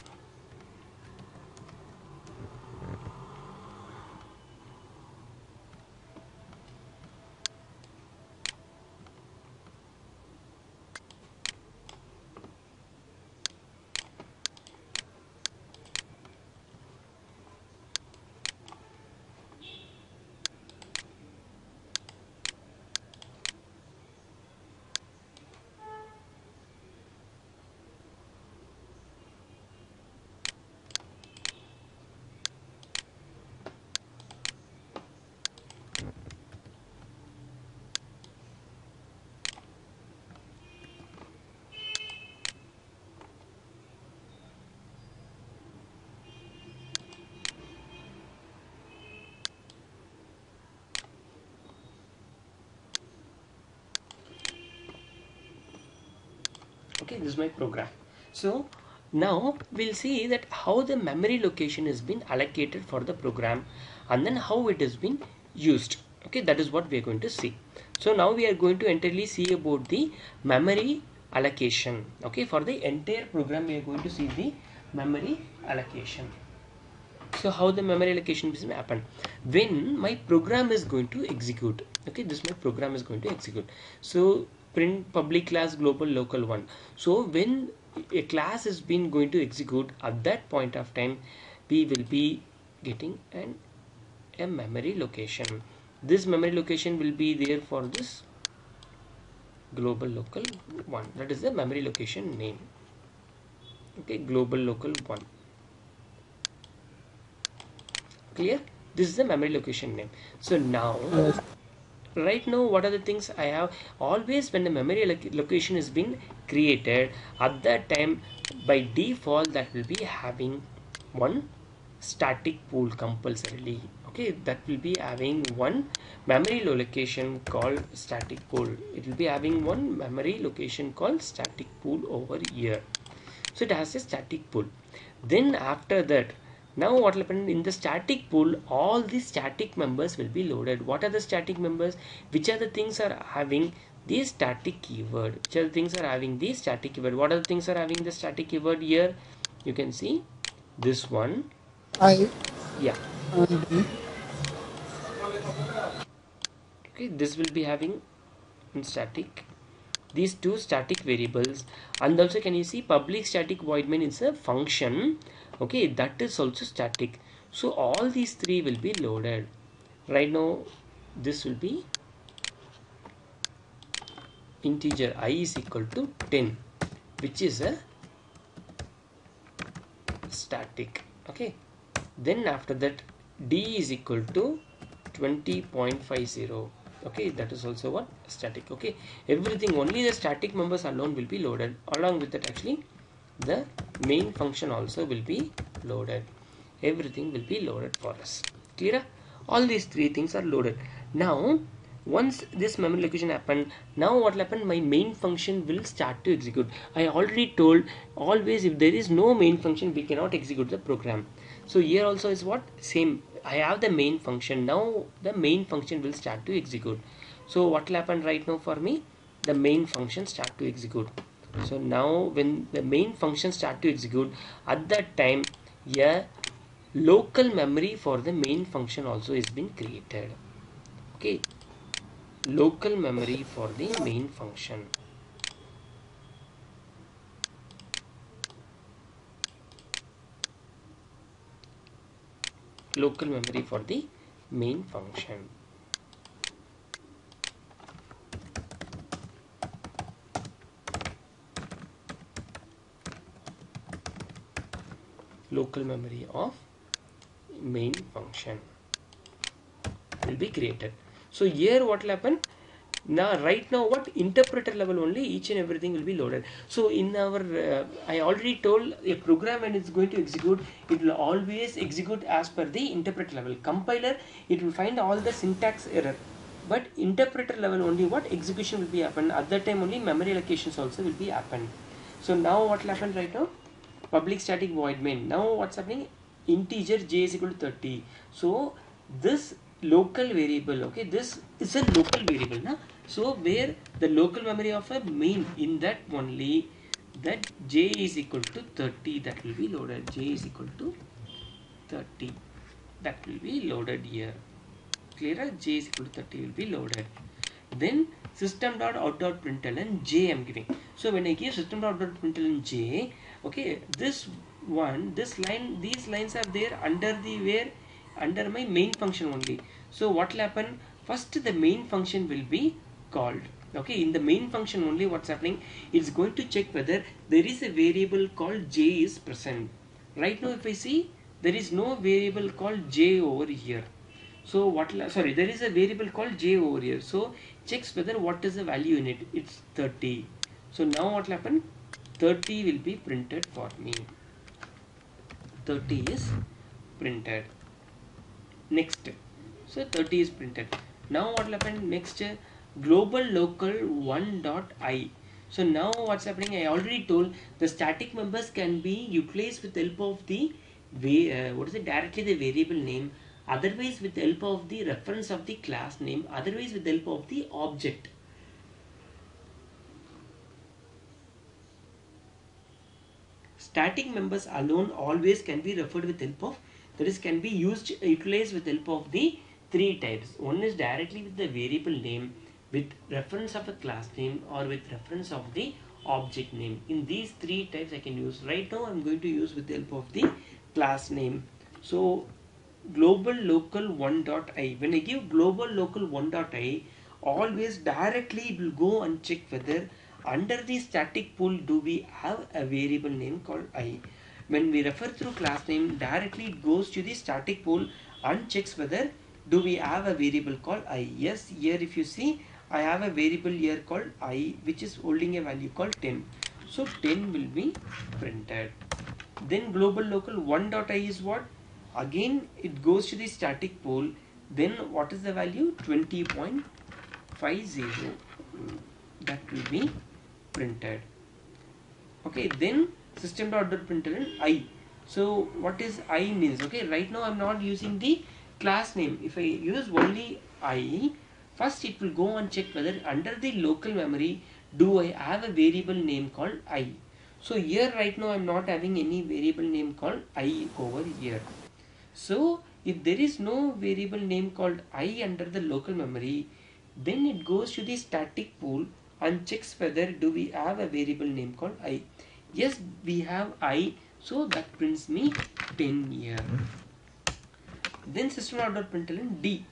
Okay, this is my program. So now we'll see that how the memory location has been allocated for the program and then how it has been used. Okay, that is what we are going to see. So now we are going to entirely see about the memory allocation. Okay, for the entire program we are going to see the memory allocation. So how the memory allocation will happen when my program is going to execute. Okay, this my program is going to execute. So print public class global local one. So when a class is been going to execute, at that point of time we will be getting a memory location. This memory location will be there for this global local one. That is the memory location name. Okay, global local one. Clear? This is the memory location name. So now Yes. right now what are the things I have? Always when the memory location is been created, at that time by default that will be having one static pool compulsorily. Okay, that will be having one memory location called static pool. It will be having one memory location called static pool over here. So it has a static pool. Then after that, now what will happen in the static pool, all the static members will be loaded. What are the static members? Which are the things are having the static keyword? Which are the things are having the static keyword? What are the things are having the static keyword here? You can see this one. I Yeah. and D. Okay, this will be having in static these two static variables, and also can you see public static void main is a function. Okay, that is also static. So all these three will be loaded. Right now this will be integer I is equal to 10, which is a static. Okay, then after that D is equal to 20.50. Okay, that is also what static. Okay, everything, only the static members alone will be loaded. Along with that, actually the main function also will be loaded. Everything will be loaded for us. Clear? All these three things are loaded. Now once this memory location happened, now what will happen, my main function will start to execute. I already told, always if there is no main function we cannot execute the program. So here also is what same, I have the main function. Now the main function will start to execute. So what will happen right now for me, the main function start to execute. So now when the main function start to execute, at that time a local memory for the main function also is been created. Okay, local memory for the main function. Local memory for the main function. Local memory of main function will be created. So here what will happen, now right now what interpreter level only each and everything will be loaded. So in our I already told, a program when it's going to execute, it will always execute as per the interpreter level. Compiler, it will find all the syntax error, but interpreter level only what execution will be happen. At that time only memory allocations also will be happen. So now what will happen right now, public static void main. Now what's happening, integer j is equal to 30. So this local variable, okay, this is a local variable now. So where the local memory of a main, in that only that j is equal to 30, that will be loaded. J is equal to 30, that will be loaded here. Clear? J is equal to 30 will be loaded. Then system.out.println j I'm giving. So when I give system.out.println j, okay, this one, this line, these lines are there under the where, under my main function only. So what will happen, first the main function will be called. Okay, in the main function only what's happening, it's going to check whether there is a variable called j is present. Right now if I see, there is no variable called j over here. So what, sorry, there is a variable called j over here. So checks whether what is the value in it. It's 30. So now what will happen, 30 will be printed for me. 30 is printed. Next, so 30 is printed. Now what will happen next, global local 1.I. So now what's happening, I already told the static members can be utilized with the help of the directly the variable name, otherwise with the help of the reference of the class name, otherwise with the help of the object. Static members alone always can be referred with help of, that is can be utilized with help of the three types. One is directly with the variable name with reference of a class name or with reference of the object name. In these three types I can use. Right now I'm going to use with the help of the class name. So global local 1.i, when I give global local 1.i, always directly it will go and check whether under the static pool do we have a variable name called I. When we refer through class name, directly it goes to the static pool and checks whether do we have a variable called I. Yes, here if you see I have a variable here called I which is holding a value called 10. So 10 will be printed. Then global local 1.i is what? Again it goes to the static pool. Then what is the value? 20.50. That will be printed. Okay, then system.println I. So what is I means? Okay, right now I'm not using the class name. If I use only I, first it will go and check whether under the local memory do I have a variable name called I. So here right now I'm not having any variable name called I over here. So if there is no variable name called I under the local memory, then it goes to the static pool and checks whether do we have a variable name called I. Yes, we have I, so that prints me 10 here. Then system.println D.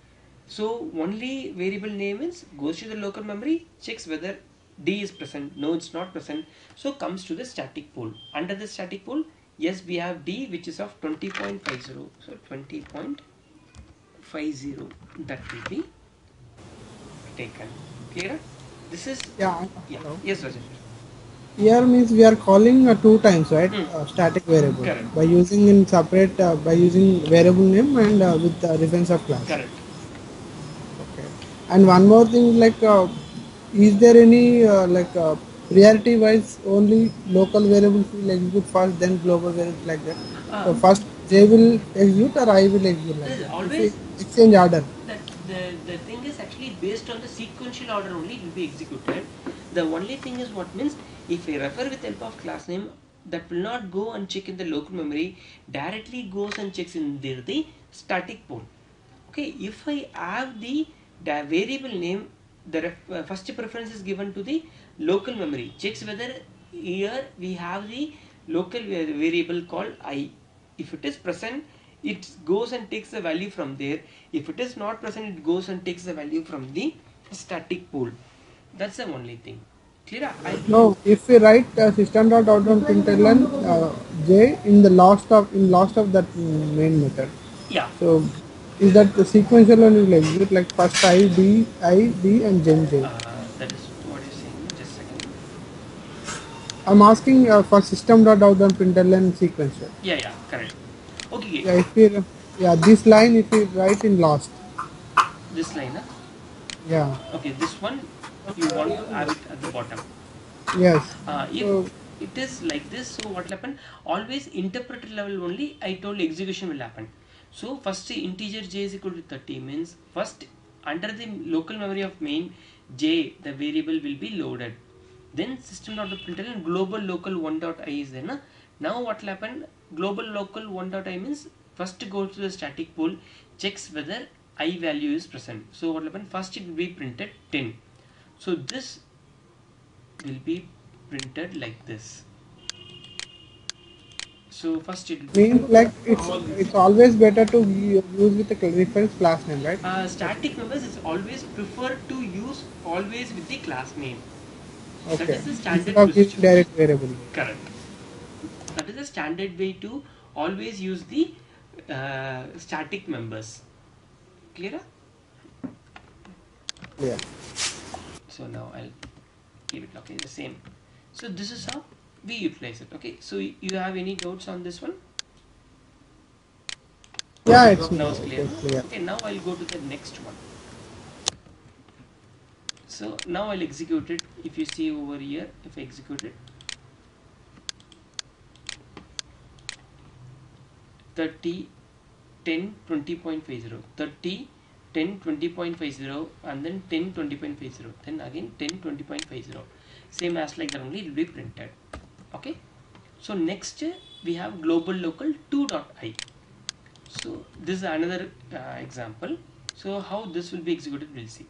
So only variable name is goes to the local memory, checks whether D is present. No, it's not present. So comes to the static pool. Under the static pool, yes, we have D which is of 20.50. So 20.50 that will be taken. Clear? This is Yeah. Yes, Rajesh. Here means we are calling two times, right? Hmm. Static variable Correct. by using in separate by using variable name and with the reference of class. Correct. Okay. And one more thing, like, is there any priority wise only local variables will execute first, then global variables like that? So first J will execute or I will execute like that. If we Always exchange order. the thing is actually based on the sequential order only it will be executed. The only thing is what means if I refer with help of class name, that will not go and check in the local memory, directly goes and checks in there the static pool. Okay, if I have the variable name, the first preference is given to the local memory, checks whether here we have the local variable called I. If it is present, it goes and takes the value from there. If it is not present, it goes and takes the value from the static pool. That's the only thing. Clear? No, if we write system.out.println J in the last of that main method. Yeah. So is that the sequential one will execute like first I, D, and then J? That is what you're saying. Just a second. I'm asking for system.out.println sequential. Yeah, correct. Okay. Yeah, if we, this line if we write in last. This line, huh? Yeah. Okay, this one you want to have it at the bottom. Yes. If it is like this, so what will happen? Always interpreter level only I told execution will happen. So first integer j is equal to 30 means first under the local memory of main j the variable will be loaded. Then system.println global local 1.i is there. Now what will happen? Global local 1.i means first goes to the static pool, checks whether I value is present. So what will happen? First it will be printed 10. So this will be printed like this. So first it will means like it's always better to use with the reference class name, right? Static members is always preferred to use always with the class name. Okay. That is the standard Instead of procedure. direct variable. Correct. That is the standard way to always use the static members. Clear? Yeah. So now I'll keep it okay the same. So this is how we utilize it. Okay. So you have any doubts on this one? Yeah, it's now it's clear. clear. Okay. Now I'll go to the next one. So now I'll execute it. If you see over here, if I execute it, 30 10 20.50, 30 10 20.50, and then 10 20.50, then again 10 20.50, same as like that only it will be printed. Okay, so next we have global local 2.i. so this is another example. So how this will be executed, we'll see.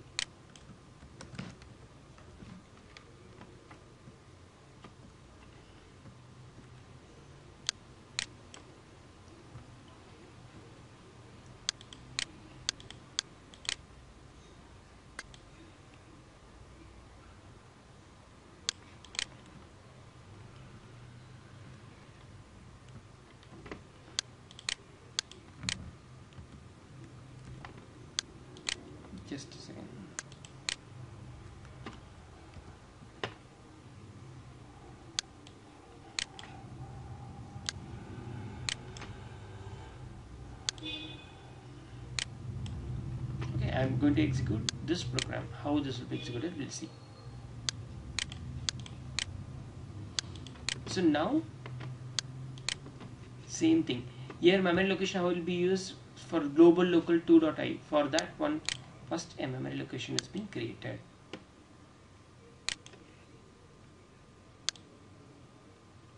Just a second. Okay, I'm going to execute this program. How this will be executed, we'll see. So now same thing here, memory location how will be used for global local 2.i. For that one, first a memory location has been created.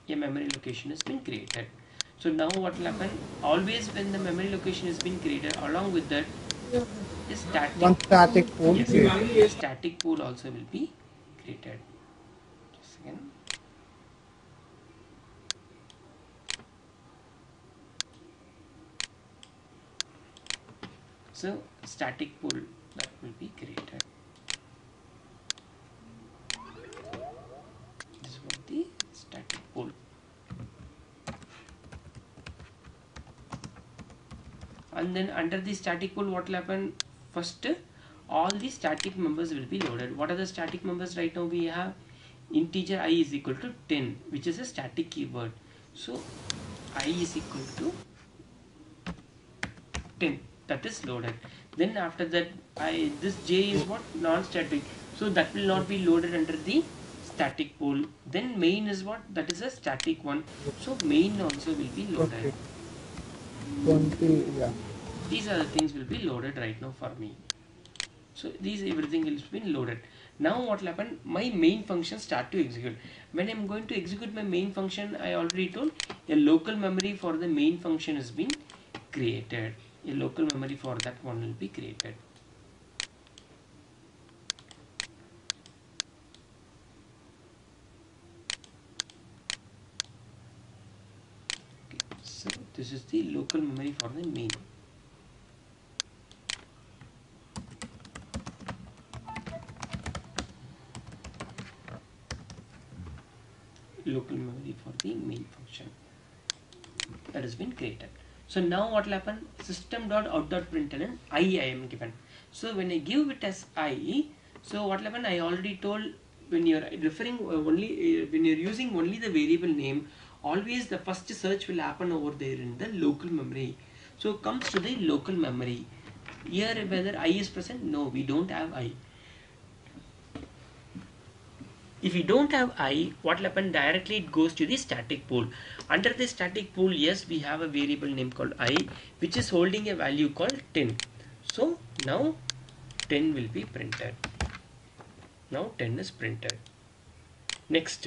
A memory location has been created. So now what will happen, always when the memory location has been created, along with that a static, one static pool. yes, a static pool also will be created. Just again. So static pool that will be created. This was the static pool. And then under the static pool what will happen, first all the static members will be loaded. What are the static members? Right now we have integer I is equal to 10, which is a static keyword. So I is equal to 10, that is loaded. Then after that this j is what, non-static, so that will not be loaded under the static pool. Then main is what, that is a static one, so main also will be loaded. Okay. 20, yeah. These are the things will be loaded right now for me. So these everything has been loaded. Now what will happen, my main function start to execute. When I'm going to execute my main function, I already told a local memory for the main function has been created. A local memory for that one will be created. Okay, so this is the local memory for the main. Local memory for the main function that has been created. So now what will happen, system.out.println I am given. So when I give it as I, so what will happen, I already told, when you're referring only when you're using only the variable name, always the first search will happen over there in the local memory. So comes to the local memory. Here whether I is present, no, we don't have I. If you don't have I, what will happen, directly it goes to the static pool. Under the static pool, yes, we have a variable name called I, which is holding a value called 10. So now 10 will be printed. Now 10 is printed. Next,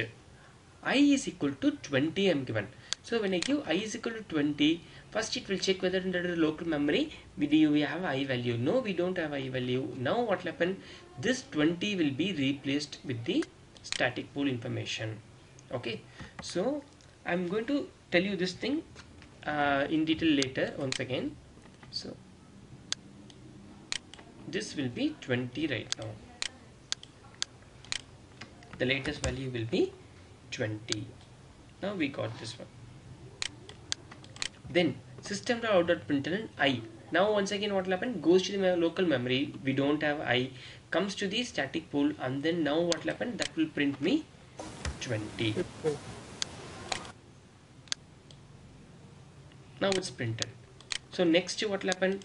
I is equal to 20 I am given. So when I give I is equal to 20, first it will check whether under the local memory we have I value. No, we don't have I value. Now what will happen, this 20 will be replaced with the static pool information. Okay, so I'm going to tell you this thing in detail later once again. So this will be 20 right now. The latest value will be 20. Now we got this one. Then system.out.println I. Now once again what will happen, goes to the local memory, we don't have I, comes to the static pool, and then now what will happen, that will print me 20. Now it's printed. So next what will happen,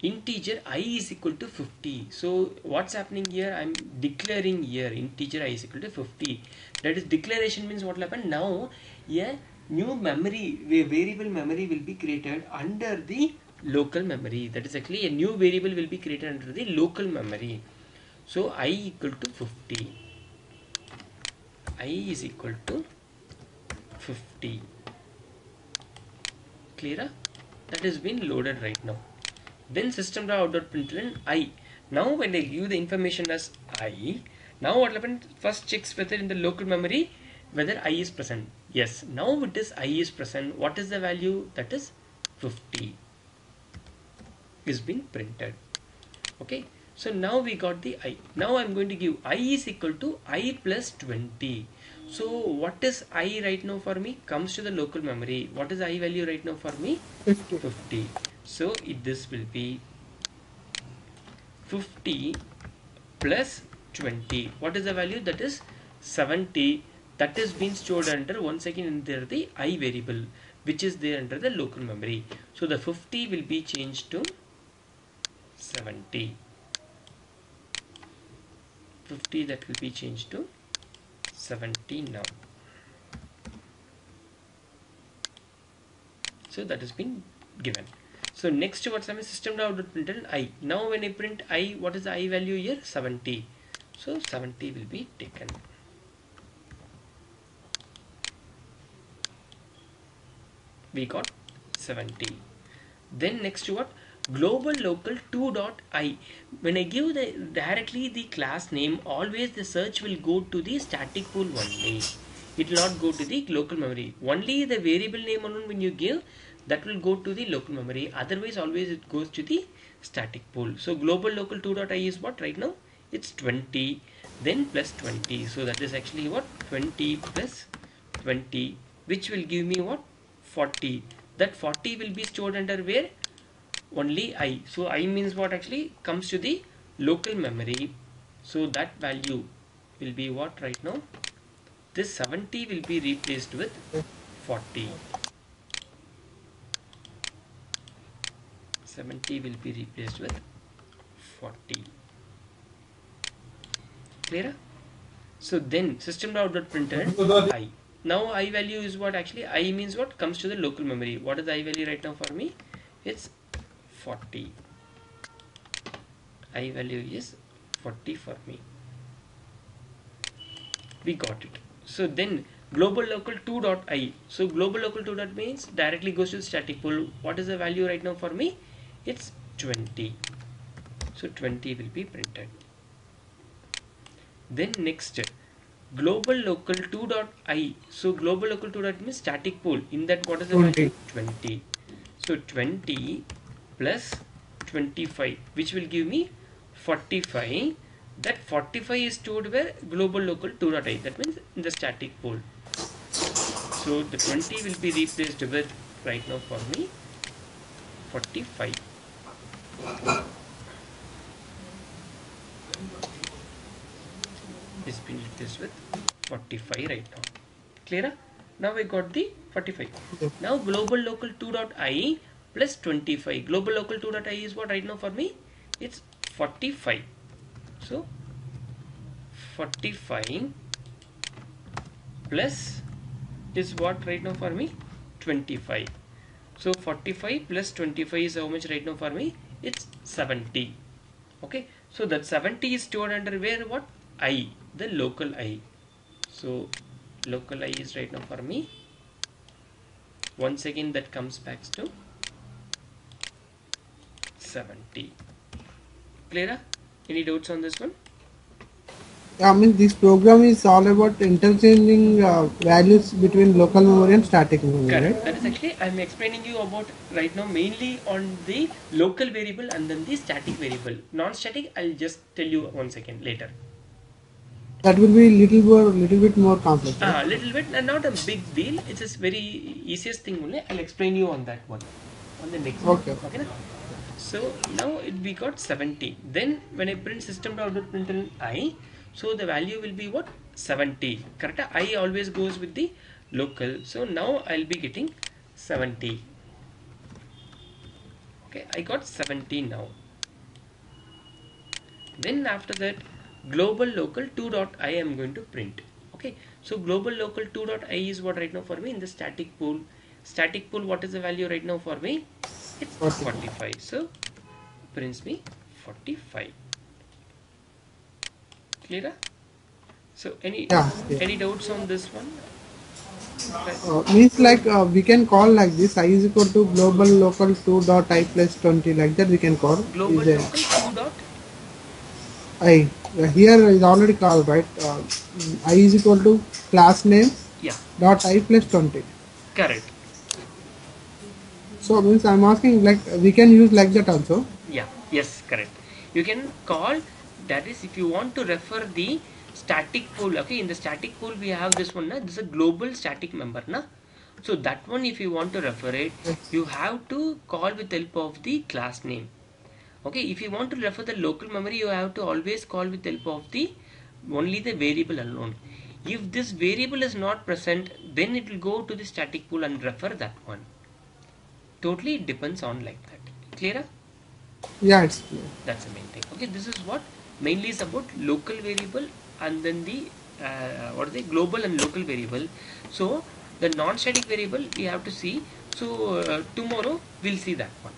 integer I is equal to 50. So what's happening here? I'm declaring here integer I is equal to 50. That is, declaration means what will happen now? A new memory, variable memory will be created under the local memory. That is actually a new variable will be created under the local memory. So I equal to 50. I is equal to 50. Clear? That has been loaded right now. Then system.out.println I. Now when I give the information as I, now what happens? First checks whether in the local memory whether I is present. Yes, now it is I is present. What is the value? That is 50 is being printed. Okay, so now we got the I. Now I'm going to give I is equal to I plus 20. So what is I right now for me? Comes to the local memory. What is I value right now for me? 50. So this will be 50 plus 20. What is the value? That is 70. That is being stored under, once again, under the I variable, which is there under the local memory. So the 50 will be changed to 70. 50, that will be changed to 70 now. So that has been given. So next what's happening? System.out.println I. Now when I print I, what is the I value here? 70. So 70 will be taken. We got 70. Then next to what? Global local 2.I. When I give directly the class name, always the search will go to the static pool only. It will not go to the local memory. Only the variable name alone when you give, that will go to the local memory. Otherwise always it goes to the static pool. So global local 2.I is what right now? It's 20, then plus 20. So that is actually what? 20 plus 20, which will give me what? 40. That 40 will be stored under where? Only I. So I means what? Actually comes to the local memory. So that value will be what right now? This 70 will be replaced with 40. 70 will be replaced with 40. Clear? So then system.out.println I. Now I value is what? Actually I means what? Comes to the local memory. What is the I value right now for me? It's 40. I value is 40 for me. We got it. So then global local 2.I. So global local 2. Means directly goes to the static pool. What is the value right now for me? It's 20. So 20 will be printed. Then next global local 2.I. So global local 2. Means static pool. In that what is the value? 20. So 20 plus 25, which will give me 45. That 45 is stored where? Global local 2.I. That means in the static pool. So the 20 will be replaced with right now for me 45. It's been replaced with 45 right now. Clear? Now I got the 45. Now global local 2.I plus 25. Global local 2.I is what right now for me? It's 45. So 45 plus is what right now for me? 25. So 45 plus 25 is how much right now for me? It's 70. Okay. So that 70 is stored under where? What? I. The local I. So local I is right now for me. Once again that comes back to 70. Clear? Any doubts on this one? I mean, this program is all about interchanging values between local memory and static memory, correct, right? that is actually I'm explaining you about right now mainly on the local variable and then the static variable. Non-static I'll just tell you 1 second later. That will be little bit more complex. Right? Little bit and not a big deal. It's just very easiest thing only. I'll explain you on that one on the next Okay. one. Okay. So now we got 70. Then when I print system.out.println I, so the value will be what? 70. Correct? I always goes with the local. So now I'll be getting 70. Okay, I got 17 now. Then after that, global local 2 dot I am going to print. Okay, so global local 2 dot I is what right now for me in the static pool. Static pool, what is the value right now for me? It's 45. So prints me 45. Clear? So Yeah. any doubts on this one? Means like we can call like this: I is equal to global local 2 dot I plus 20, like that we can call. Global Is a local 2 dot. I here is already called, right? I is equal to class name Yeah, dot I plus 20. correct. So means I'm asking, like we can use like that also. Yeah, yes, correct. You can call, that is if you want to refer the static pool. Okay, in the static pool we have this one. This is a global static member. Na? So that one, if you want to refer it, Yes. you have to call with help of the class name. Okay, if you want to refer the local memory, you have to always call with help of the only the variable alone. If this variable is not present, then it will go to the static pool and refer that one. Totally it depends on like that. Clear? Yeah, it's clear. That's the main thing. Okay, this is what mainly is about local variable, and then the what are they, global and local variable. So the non-static variable we have to see. So tomorrow we'll see that one.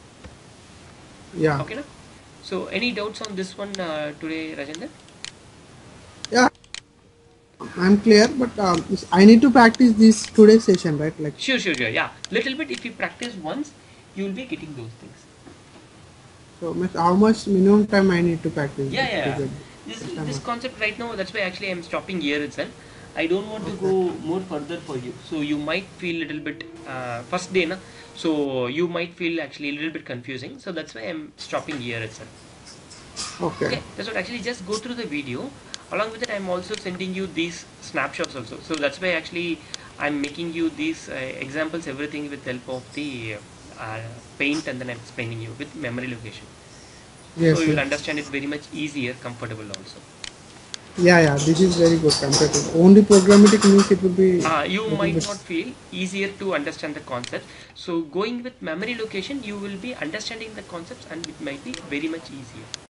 Yeah. Okay, na? So any doubts on this one today, Rajendra? Yeah, I'm clear, but I need to practice this today's session, right? Like, Sure, sure, sure. Yeah, little bit. If you practice once, you will be getting those things. so means how much minimum time I need to practice Yeah, this yeah, to yeah. get This concept right now, that's why actually I'm stopping here itself. I don't want to go more further for you. So you might feel a little bit first day, na? So you might feel actually a little bit confusing. So that's why I'm stopping here itself. Okay. Okay, that's what actually just go through the video. Along with it, I'm also sending you these snapshots also. So that's why actually I'm making you these examples, everything with help of the paint, and then I'm explaining you with memory location. So Yes, you will yes. understand it very much easier, comfortable also. Yeah, yeah. This is very good compared to only programmatic means it will be You little might bit. not feel easier to understand the concepts. So going with memory location, you will be understanding the concepts and it might be very much easier.